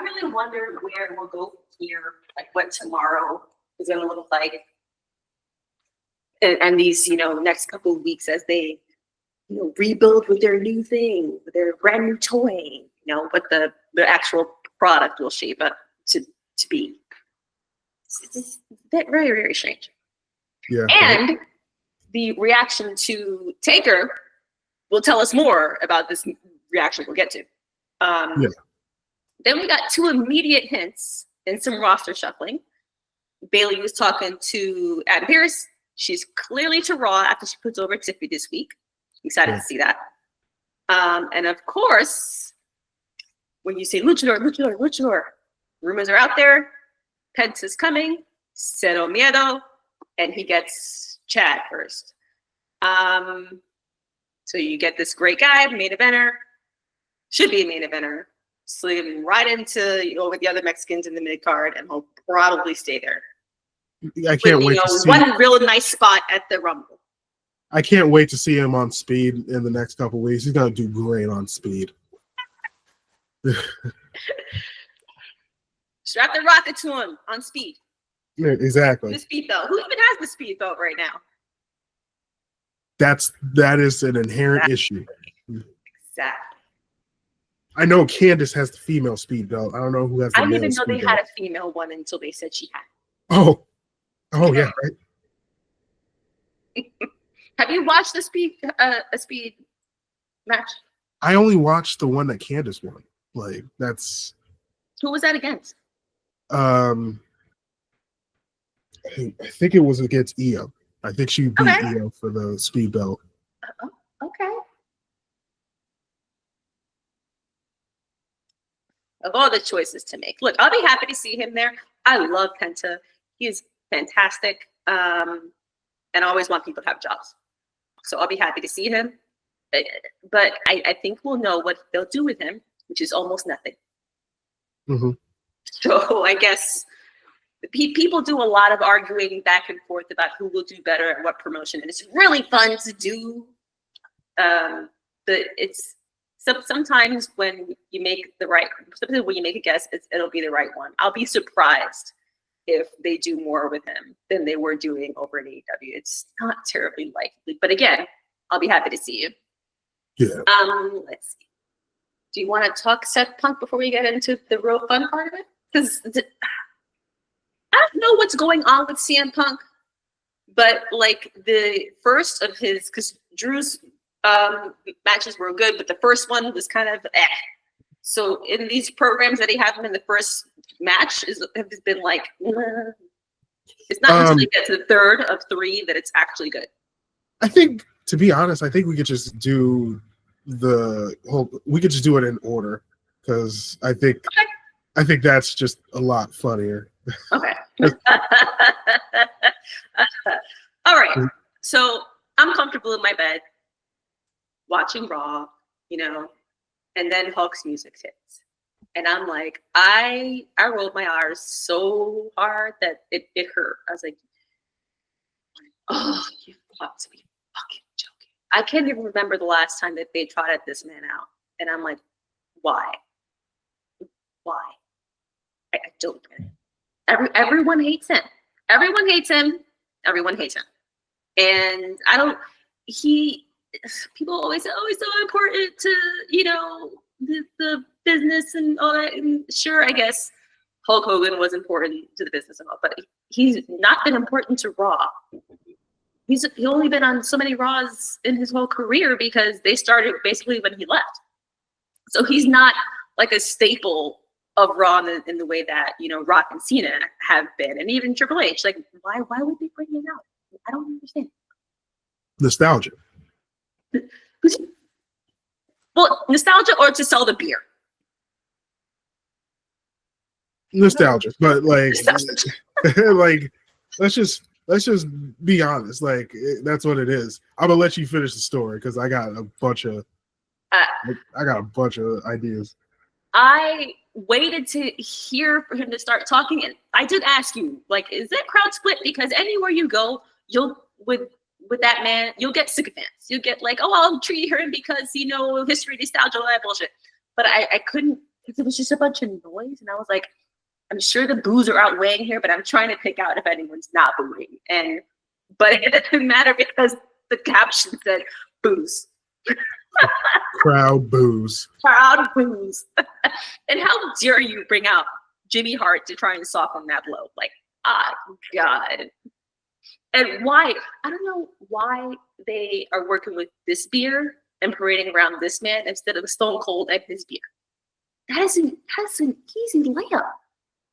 really wonder where we'll go here, like what tomorrow is gonna look like. And these, next couple of weeks as they, rebuild with their new thing, with their brand new toy, what the actual product will shape up to be. It's very, very strange. Yeah. And the reaction to Taker will tell us more about this reaction we'll get to. Then we got two immediate hints and some roster shuffling. Bayley was talking to Adam Pearce. She's clearly to Raw after she puts over Tiffy this week. Excited to see that. And of course, when you say luchador, rumors are out there. Pence is coming. Cero miedo. And he gets Chad first. So you get this great guy, main eventer. Should be a main eventer. Slid him right into, with the other Mexicans in the mid card, and he'll probably stay there. I can't wait to see one real nice spot at the Rumble. I can't wait to see him on Speed in the next couple of weeks. He's gonna do great on Speed. Strap the rocket to him on Speed. Yeah, exactly. The Speed belt. Who even has the Speed belt right now? That is an inherent issue. Exactly. I know Candace has the female Speed belt. I don't know who has the I didn't male even know Speed they belt. had a female one until they said she had. Oh yeah, right. Have you watched a Speed match? I only watched the one that Candace won. Like, that's Who was that against? I think it was against Io. I think she beat Io for the Speed belt. Okay. of all the choices to make. Look, I'll be happy to see him there. I love Penta. He's fantastic. And I always want people to have jobs. So I'll be happy to see him. But I think we'll know what they'll do with him, which is almost nothing. Mhm. So I guess people do a lot of arguing back and forth about who will do better at what promotion. And it's really fun to do. It's sometimes when you make a guess, it'll be the right one. I'll be surprised if they do more with him than they were doing over at AEW. It's not terribly likely, but again, I'll be happy to see you. Yeah. Let's see. Do you want to talk Seth Punk before we get into the real fun part of it? Because I don't know what's going on with CM Punk, but like the first of his, because Drew's matches were good, but the first one was kind of eh. So in these programs that he had him in the first match has been like, it's not until you get to the third of 3 that it's actually good. I think, to be honest, I think we could just do we could just do it in order, because I think that's just a lot funnier. Okay. All right. So I'm comfortable in my bed watching Raw, and then Hulk's music hits. And I'm like, I rolled my R's so hard that it hurt. I was like, oh, you've got to be fucking joking. I can't even remember the last time that they trotted this man out. And I'm like, why? Why? I don't get it. Everyone hates him. Everyone hates him. Everyone hates him. And people always say, oh, he's so important to, the business and all that. And sure, I guess Hulk Hogan was important to the business and all, but he's not been important to Raw. He's only been on so many Raws in his whole career because they started basically when he left. So he's not like a staple of Raw in the way that, Rock and Cena have been, and even Triple H. Like, why would they bring him out? I don't understand. Nostalgia. Well, nostalgia or to sell the beer. Nostalgia, but like, like, let's just be honest. Like, that's what it is. I'm gonna let you finish the story because I got a bunch of ideas. I waited to hear for him to start talking, and I did ask you, like, is that crowd split? Because anywhere you go, you'll with that man, you'll get sycophants. You'll get like, oh, I'll treat her because history, nostalgia, all that bullshit. But I couldn't, because it was just a bunch of noise, and I was like, I'm sure the boos are outweighing here, but I'm trying to pick out if anyone's not booing. But it doesn't matter because the caption said booze. Crowd boos. Crowd boos. And how dare you bring out Jimmy Hart to try and soften that blow? Like, God. And why? I don't know why they are working with this beer and parading around this man instead of Stone Cold and his beer. That's an easy layup.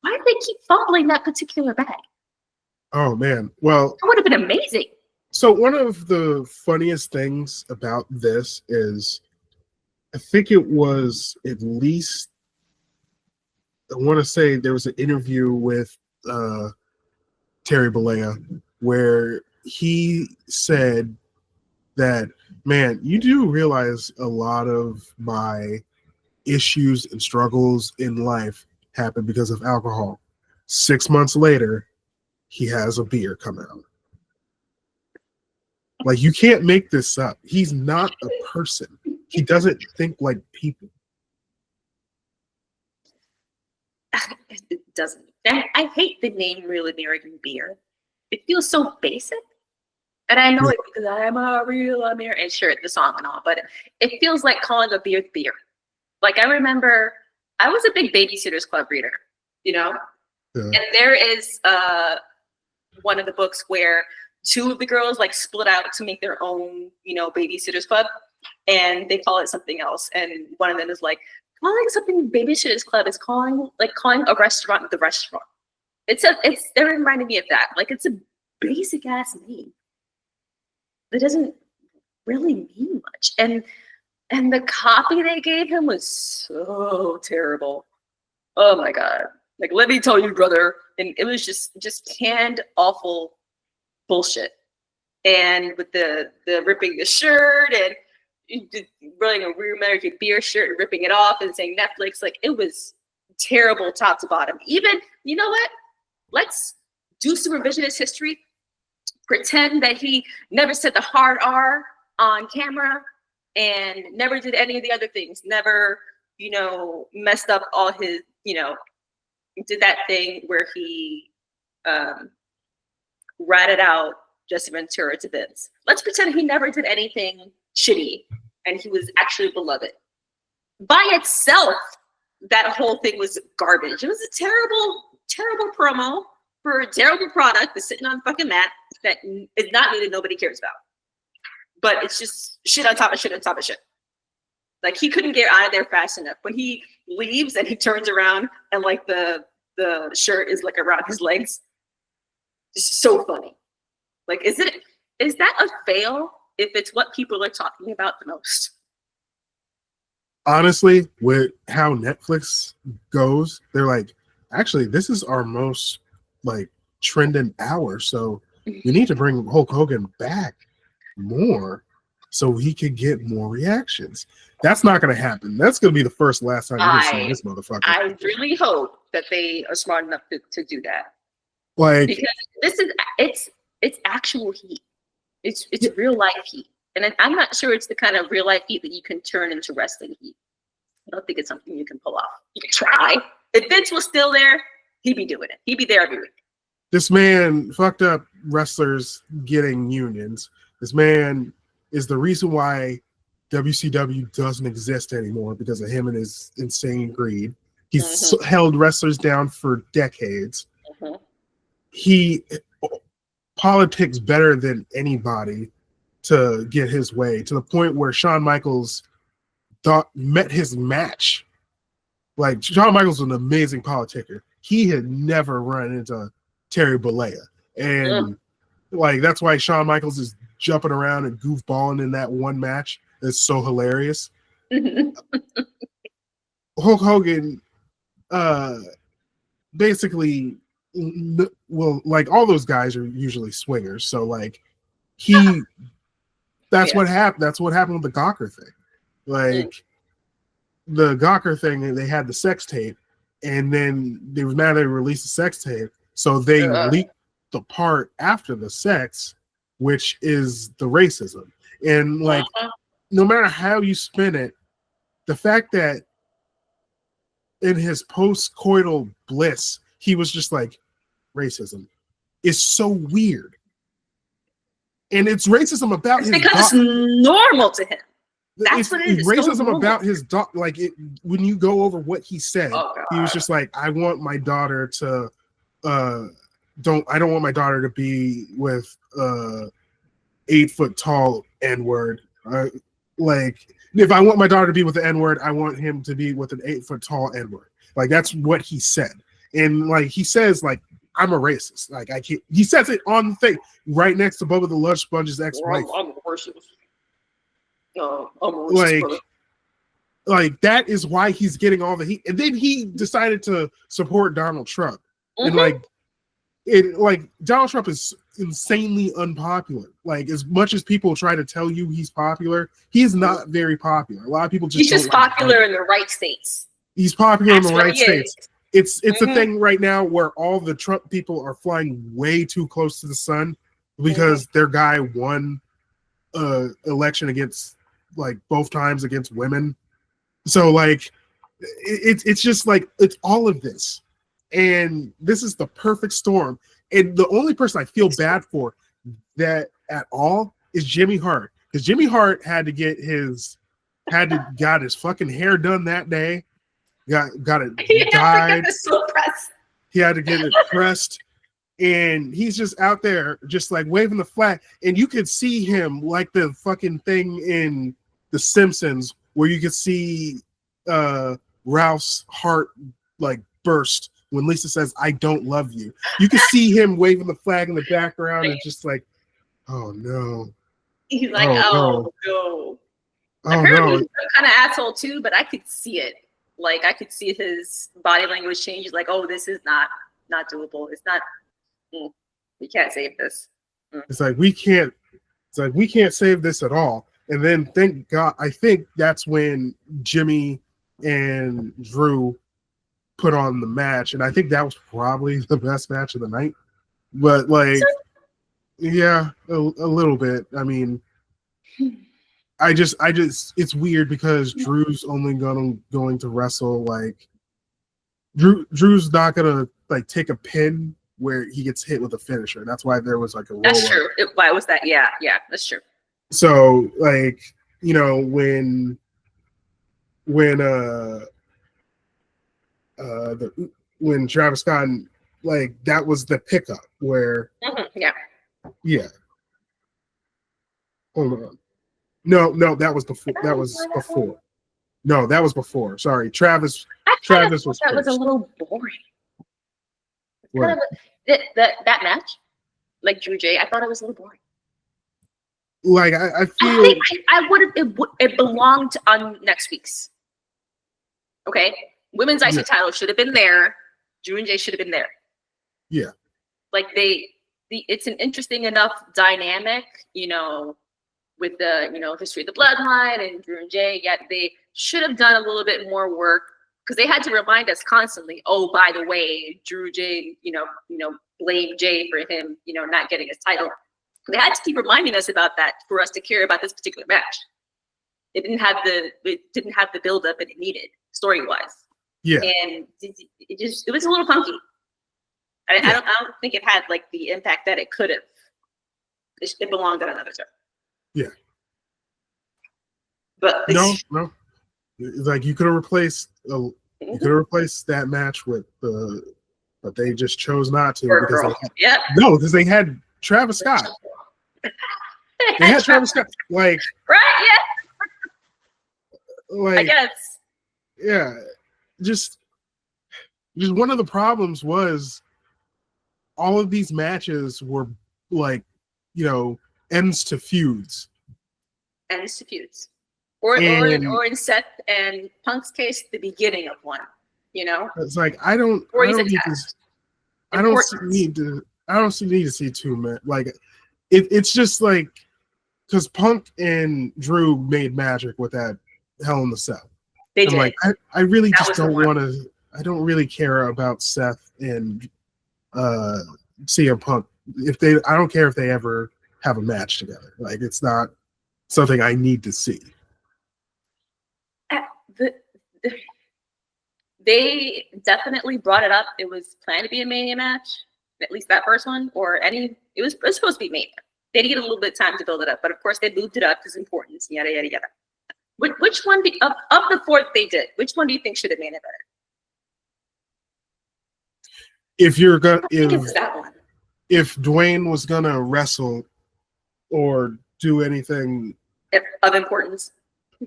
Why do they keep fumbling that particular bag? Oh man. Well, it would have been amazing. So one of the funniest things about this is, I think it was at least, I want to say there was an interview with Terry Bollea where he said that, man, you do realize a lot of my issues and struggles in life happen because of alcohol. 6 months later, he has a beer come out. Like, you can't make this up. He's not a person. He doesn't think like people. It doesn't. I hate the name Real American Beer. It feels so basic. And I know it because I'm a real American. Sure, the song and all, but it feels like calling a beer beer. Like, I remember I was a big Babysitters Club reader, Yeah. And there is one of the books where 2 of the girls like split out to make their own, Babysitters Club, and they call it something else. And one of them is like, calling something Babysitters Club is calling a restaurant the restaurant. It reminded me of that. Like, it's a basic ass name. It doesn't really mean much. And the copy they gave him was so terrible. Oh my God. Like, let me tell you, brother. And it was just canned, awful bullshit. And with the ripping the shirt and running a Real American Beer shirt and ripping it off and saying Netflix, like, it was terrible top to bottom. Even, you know what? Let's do some revisionist history. Pretend that he never said the hard R on camera and never did any of the other things. Never, messed up all his, did that thing where he ratted out Jesse Ventura to Vince. Let's pretend he never did anything shitty and he was actually beloved. By itself, that whole thing was garbage. It was a terrible, terrible promo for a terrible product that's sitting on fucking mat that is not needed, nobody cares about. But it's just shit on top of shit on top of shit. Like, he couldn't get out of there fast enough. When he leaves and he turns around and like the shirt is like around his legs, it's so funny. Like, is that a fail if it's what people are talking about the most? Honestly, with how Netflix goes, they're like, actually, this is our most like trending hour, so we need to bring Hulk Hogan back more so he could get more reactions. That's not going to happen. That's going to be the first last time you're going to see this motherfucker. I really hope that they are smart enough to do that. Like, because it's actual heat. It's real life heat. And I'm not sure it's the kind of real life heat that you can turn into wrestling heat. I don't think it's something you can pull off. You can try. If Vince was still there, he'd be doing it. He'd be there every week. this man fucked up wrestlers getting unions. This man is the reason why WCW doesn't exist anymore, because of him and his insane greed. He's held wrestlers down for decades. He politics better than anybody to get his way, to the point where Shawn Michaels met his match. Like, Shawn Michaels was an amazing politician. He had never run into Terry Bollea. And like, that's why Shawn Michaels is jumping around and goofballing in that one match. It's so hilarious. Hulk Hogan basically, well, like, all those guys are usually swingers. So like, that's what happened. That's what happened with the Gawker thing. Like, the Gawker thing, they had the sex tape, and then they were mad they released the sex tape, so they leaked the part after the sex, which is the racism. And like, no matter how you spin it, the fact that in his post-coital bliss, he was just like, racism is so weird. And it's racism about his because it's normal to him. That's what it is. Racism so about his daughter. Like, when you go over what he said, he was just like, I want my daughter to I don't want my daughter to be with 8 foot tall N-word. Like, if I want my daughter to be with the N-word, I want him to be with an 8 foot tall N-word. Like, that's what he said. And like, he says, like, I'm a racist. Like, I can't. He says it on the thing right next to Bubba the Love Sponge's ex-wife. I'm a racist. I'm a racist. Like, that is why he's getting all the heat. And then he decided to support Donald Trump. And like, Donald Trump is insanely unpopular. Like, as much as people try to tell you he's popular, he's not very popular. A lot of people just he's just popular in the right states. He's popular in the right states. It's a thing right now where all the Trump people are flying way too close to the sun because their guy won election against, like, both times against women. So like, it's just like, it's all of this. And this is the perfect storm. And the only person I feel bad for that at all is Jimmy Hart. Because Jimmy Hart got his fucking hair done that day. Got it dyed. He had to get it pressed. And he's just out there just like waving the flag. And you could see him like the fucking thing in The Simpsons where you could see Ralph's heart like burst when Lisa says, I don't love you. You can see him waving the flag in the background and just like, oh no. He's like, oh no. Oh, I heard no. he's some kind of asshole too, but I could see it. Like I could see his body language change. He's like, oh, this is not doable. It's not. We can't save this. It's like we can't. It's like we can't save this at all. And then thank God, I think that's when Jimmy and Drew put on the match, and I think that was probably the best match of the night. But like, yeah, a little bit. I mean, I just, it's weird because Drew's only going to wrestle like Drew's not gonna like take a pin where he gets hit with a finisher. That's why there was like a roll. That's true. Why was that? Yeah, that's true. So like, you know, when Travis Scott, like that was the pickup where yeah. Hold on. No, that was before. That was before. No, that was before. Sorry, Travis was that was first. a little boring. What? Kind of that match, like Drew J. I thought it was a little boring. Like I feel I think I would have it belonged on next week's. Okay, women's IC title should have been there. Drew and Jay should have been there. Yeah, like it's an interesting enough dynamic, you know, with the history of the bloodline and Drew and Jay. Yet they should have done a little bit more work because they had to remind us constantly. Oh, by the way, Drew Jay, blame Jay for him, not getting his title. They had to keep reminding us about that for us to care about this particular match. It didn't have the build up that it needed story wise. Yeah, and it was a little funky. I don't think it had like the impact that it could have. It belonged on another show. Yeah. But no. It's like you could have replaced that match with but they just chose not to because they had Travis Scott. They had Travis Scott, like right, yeah. Like I guess. Yeah, just one of the problems was all of these matches were like, ends to feuds. Ends to feuds. Or in Seth and Punk's case, the beginning of one. It's like I don't need to see two men. Like it's just like because Punk and Drew made magic with that Hell in the Cell. They did. Like I really just don't want to. I don't really care about Seth and CM Punk. I don't care if they ever have a match together. Like it's not something I need to see. They definitely brought it up. It was planned to be a Mania match, at least that first one, it was supposed to be Mania. They needed a little bit of time to build it up, but of course they moved it up because importance, yada yada yada. Which one of the four they did? Which one do you think should have made it better? If you're gonna, it was that one. If Dwayne was gonna wrestle or do anything of importance,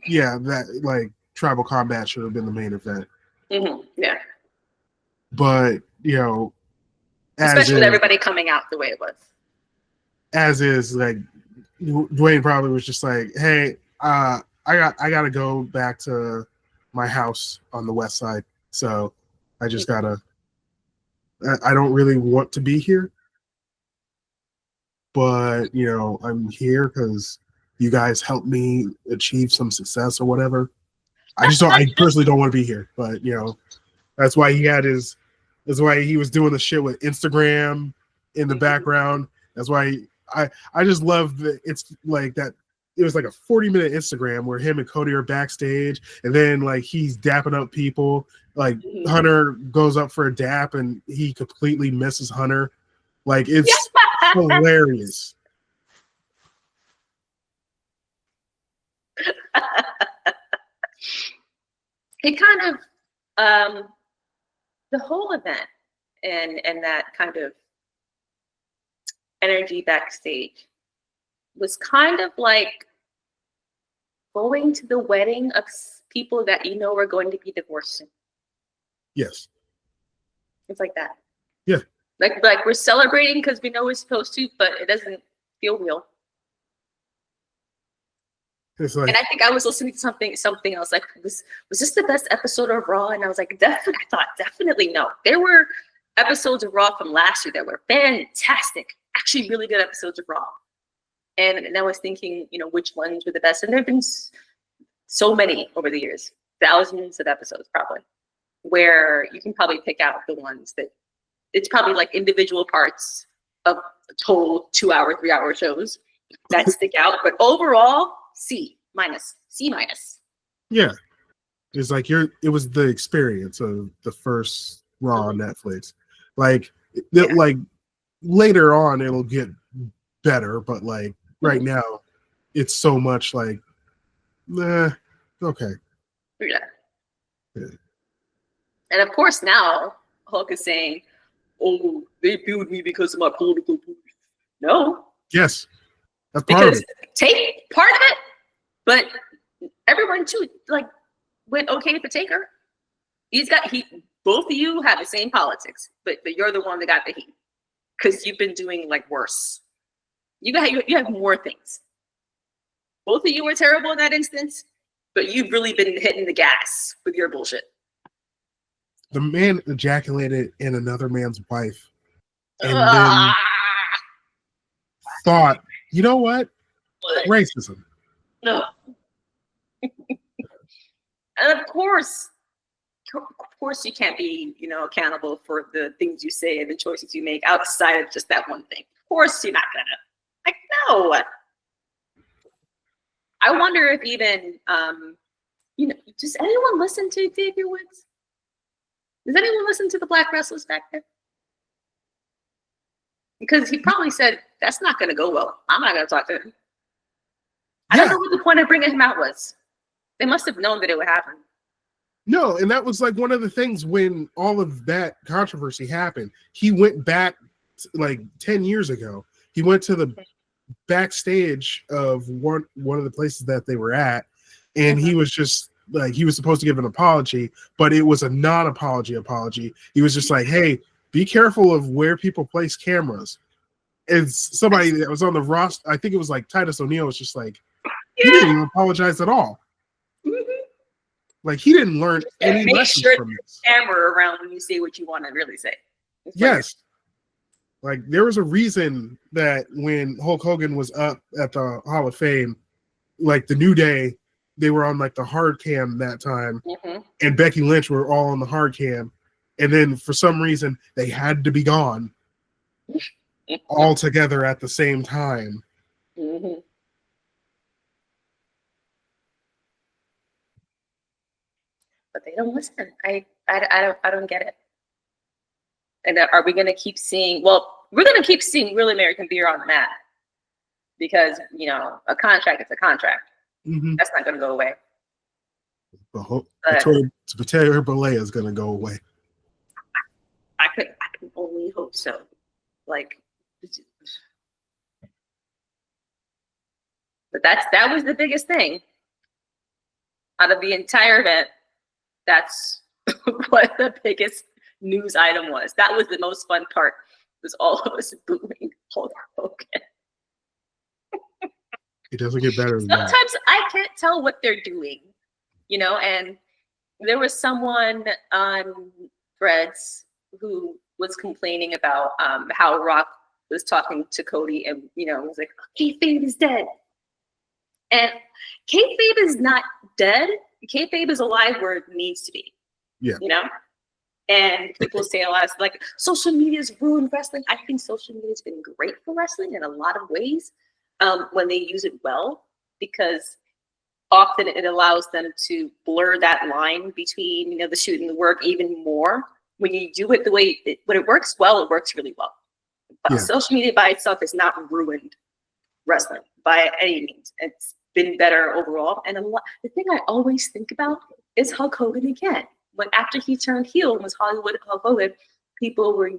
yeah, that like Tribal Combat should have been the main event. Mm-hmm. Yeah, but especially with everybody coming out the way it was. As is, like Dwayne probably was just like, "Hey, I gotta go back to my house on the west side, so I just gotta. I don't really want to be here, but I'm here because you guys helped me achieve some success or whatever. I personally don't want to be here, but that's why that's why he was doing the shit with Instagram in the background. That's why I just love that it's like that. It was like a 40-minute Instagram where him and Cody are backstage, and then like he's dapping up people. Like Hunter goes up for a dap, and he completely misses Hunter. Like it's hilarious. It kind of the whole event and that kind of energy backstage was kind of like going to the wedding of people that are going to be divorced soon. Yes. It's like that. Yeah. Like we're celebrating because we know we're supposed to, but it doesn't feel real. It's like, And I think I was listening to something else. Like, was this the best episode of Raw? And I was like, definitely no. There were episodes of Raw from last year that were fantastic, actually really good episodes of Raw. And I was thinking, which ones were the best. And there have been so many over the years, thousands of episodes probably, where you can probably pick out the ones that it's probably like individual parts of total 2 hour, 3 hour shows that stick out. But overall, C minus. yeah, it's like it was the experience of the first Raw on Netflix. Like, like later on it'll get better, but like right now it's so much like, okay. Yeah. And of course now Hulk is saying, "Oh, they booed me because of my political beliefs." No. Yes. That's part of Because it. take part of it, but everyone too like went okay for Taker. Both of you have the same politics, but you're the one that got the heat because you've been doing like worse. You have more things. Both of you were terrible in that instance, but you've really been hitting the gas with your bullshit. The man ejaculated in another man's wife and then thought, you know what? Racism. No. And of course you can't be, accountable for the things you say and the choices you make outside of just that one thing. Of course you're not gonna. Like, no. I wonder if even, does anyone listen to Xavier Woods? Does anyone listen to the Black wrestlers back there? Because he probably said, that's not going to go well. I'm not going to talk to him. I don't know what the point of bringing him out was. They must have known that it would happen. No, and that was like one of the things when all of that controversy happened. He went back like 10 years ago. He went to the backstage of one of the places that they were at, and he was just like, he was supposed to give an apology, but it was a non-apology apology. He was just like, hey, be careful of where people place cameras. And somebody that was on the roster, I think it was like Titus O'Neil, was just like, he didn't even apologize at all. Like, he didn't learn any lessons from this. Camera around when you say what you want to really say. Yes. Like, there was a reason that when Hulk Hogan was up at the Hall of Fame, like the New Day, they were on like the hard cam that time, and Becky Lynch were all on the hard cam, and then for some reason they had to be gone all together at the same time. But they don't listen. I don't get it. And are we going to keep seeing? Well, we're going to keep seeing Real American Beer on the mat because a contract is a contract. That's not going to go away. Potato Ballet is going to go away. I can only hope so. Like, but that was the biggest thing out of the entire event. That's what the biggest news item was. That was the most fun part. Was all of us booing Hulk Hogan. It doesn't get better than that. Sometimes I can't tell what they're doing, and there was someone on Threads who was complaining about how Rock was talking to Cody and, was like, kayfabe is dead. And kayfabe is not dead. Kayfabe is alive where it needs to be. Yeah. And people say a lot of, like, social media's ruined wrestling. I think social media has been great for wrestling in a lot of ways. When they use it well, because often it allows them to blur that line between, the shoot and the work even more. When you do it the way when it works well, it works really well. But social media by itself has not ruined wrestling by any means. It's been better overall. And the thing I always think about is Hulk Hogan again. When after he turned heel and was Hollywood Hulk Hogan, people were,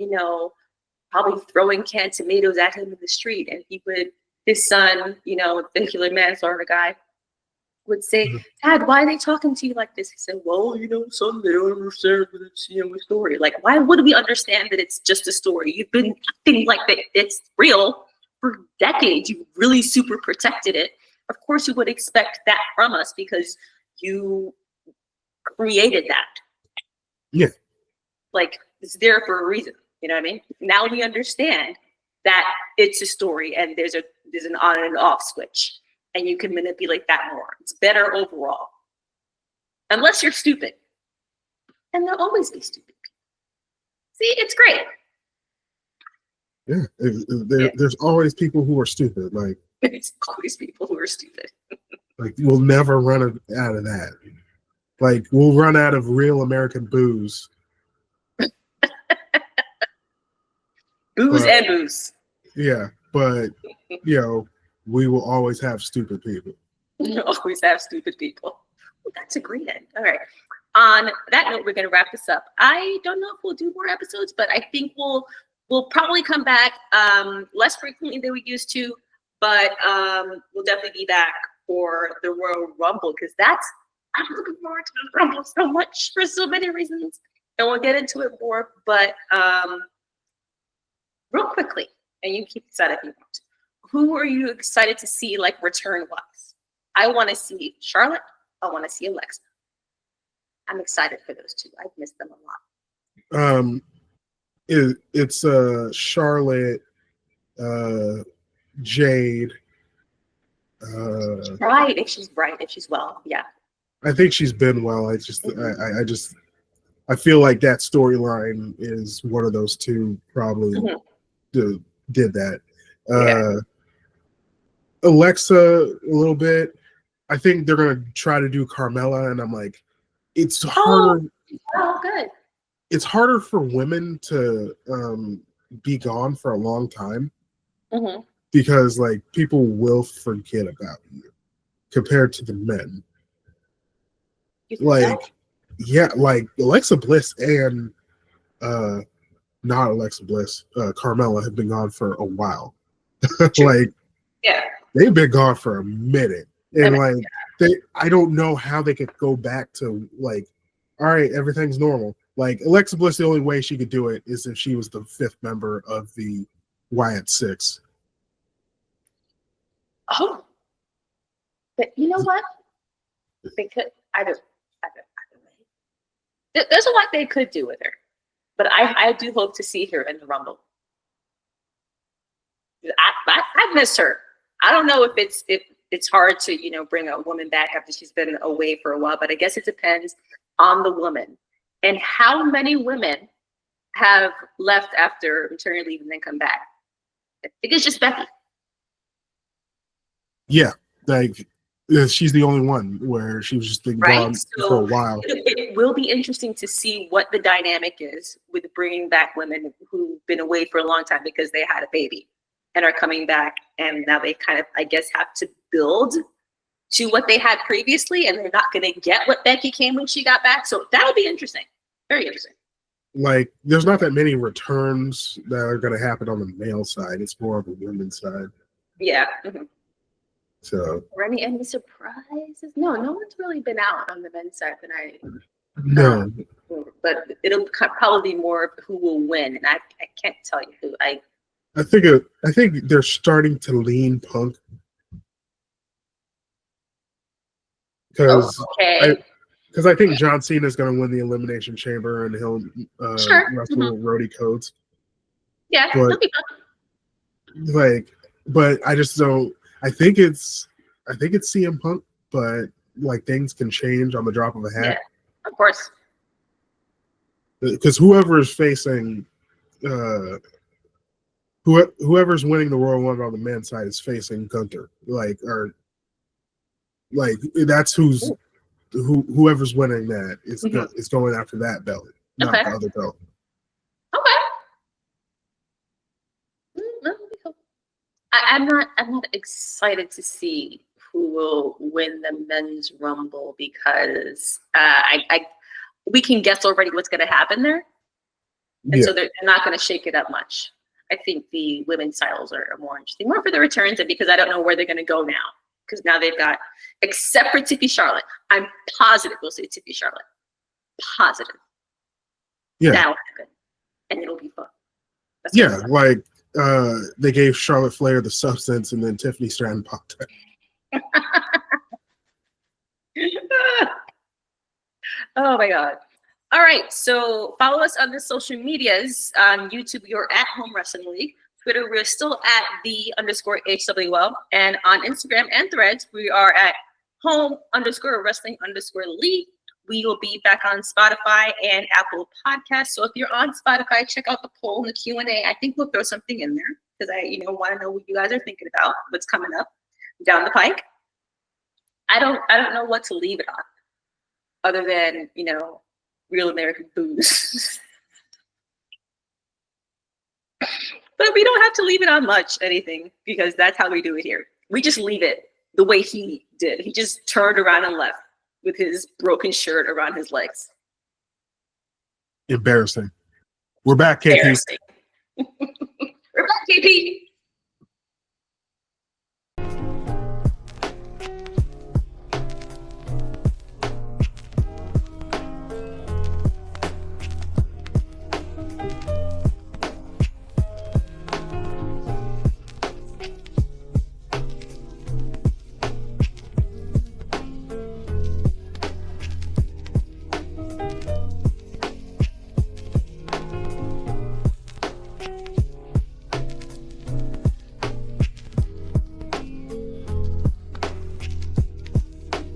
probably throwing canned tomatoes at him in the street, and his son, vehicular manslaughter guy, would say, Dad, why are they talking to you like this? He said, well, son, they don't understand that it's a story. Like, why would we understand that it's just a story? You've been acting like that it's real for decades. You really super protected it. of course you would expect that from us because you created that. Yeah. Like, it's there for a reason. You know what I mean? Now we understand that it's a story and there's an on and off switch, and you can manipulate that more. It's better overall. Unless you're stupid. And there'll always be stupid people. See, it's great. Yeah. There's always people who are stupid. Like, There's always people who are stupid. like we'll never run out of that. Like, we'll run out of real American booze. Booze and booze. Yeah, but we will always have stupid people. You always have stupid people. Well, that's a great end. All right. On that note, we're going to wrap this up. I don't know if we'll do more episodes, but I think we'll probably come back less frequently than we used to, but we'll definitely be back for the Royal Rumble because I'm looking forward to the Rumble so much for so many reasons, and we'll get into it more. But real quickly, and you keep this out if you want to. Who are you excited to see, like, return-wise? I want to see Charlotte. I want to see Alexa. I'm excited for those two. I've missed them a lot. It's Charlotte, Jade. Right, if she's well, yeah. I think she's been well. I feel like that storyline is one of those two probably did that. Alexa, a little bit. I think they're gonna try to do Carmella, and I'm like, it's harder. Oh, good. It's harder for women to be gone for a long time because, like, people will forget about you compared to the men. Like, yeah, like Alexa Bliss and not Alexa Bliss, Carmella have been gone for a while. Like, yeah, they've been gone for a minute, and I don't know how they could go back to, like, all right, everything's normal. Like, Alexa Bliss, the only way she could do it is if she was the fifth member of the Wyatt Six. Oh, but you know what? They could. I don't. There's a lot they could do with her, but I do hope to see her in the Rumble. I miss her. I don't know if it's hard to bring a woman back after she's been away for a while, but I guess it depends on the woman and how many women have left after maternity leave and then come back. I think it's just Becky. Yeah, like, she's the only one where she was just been gone for a while. It will be interesting to see what the dynamic is with bringing back women who've been away for a long time because they had a baby and are coming back, and now they kind of, I guess, have to build to what they had previously, and they're not going to get what Becky came when she got back. So that'll be interesting. Very interesting. Like, there's not that many returns that are going to happen on the male side. It's more of a women's side. Yeah. So. Or any surprises? No one's really been out on the men's side tonight. No. But it'll probably be more of who will win, and I can't tell you who. I think they're starting to lean Punk because I think John Cena is going to win the Elimination Chamber and he'll wrestle Roddy Coates. Yeah, but, but I just don't. I think it's CM Punk, but, like, things can change on the drop of a hat. Yeah, of course. Because whoever is facing, whoever's winning the Royal Rumble on the men's side is facing Gunther. That's whoever's winning that is going after that belt, not the other belt. Okay. I'm not excited to see who will win the men's rumble because we can guess already what's going to happen there, and so they're not going to shake it up much. I think the women's titles are more interesting, more for the returns, and because I don't know where they're going to go now. Because now they've got, except for Tiffy Charlotte, I'm positive we'll see Tiffy Charlotte. Positive. Yeah. That'll happen, and it'll be fun. They gave Charlotte Flair the substance, and then Tiffany Stratton popped out. Oh my God. All right. So follow us on the social medias. On YouTube, you're at Home Wrestling League. Twitter, we're still at _HWL. And on Instagram and Threads, we are at home_wrestling_league. We will be back on Spotify and Apple Podcasts. So if you're on Spotify, check out the poll and the Q&A. I think we'll throw something in there because I want to know what you guys are thinking about, what's coming up down the pike. I don't know what to leave it on other than, real American booze. But we don't have to leave it on much anything because that's how we do it here. We just leave it the way he did. He just turned around and left with his broken shirt around his legs. Embarrassing. We're back, KP. Embarrassing. We're back, KP.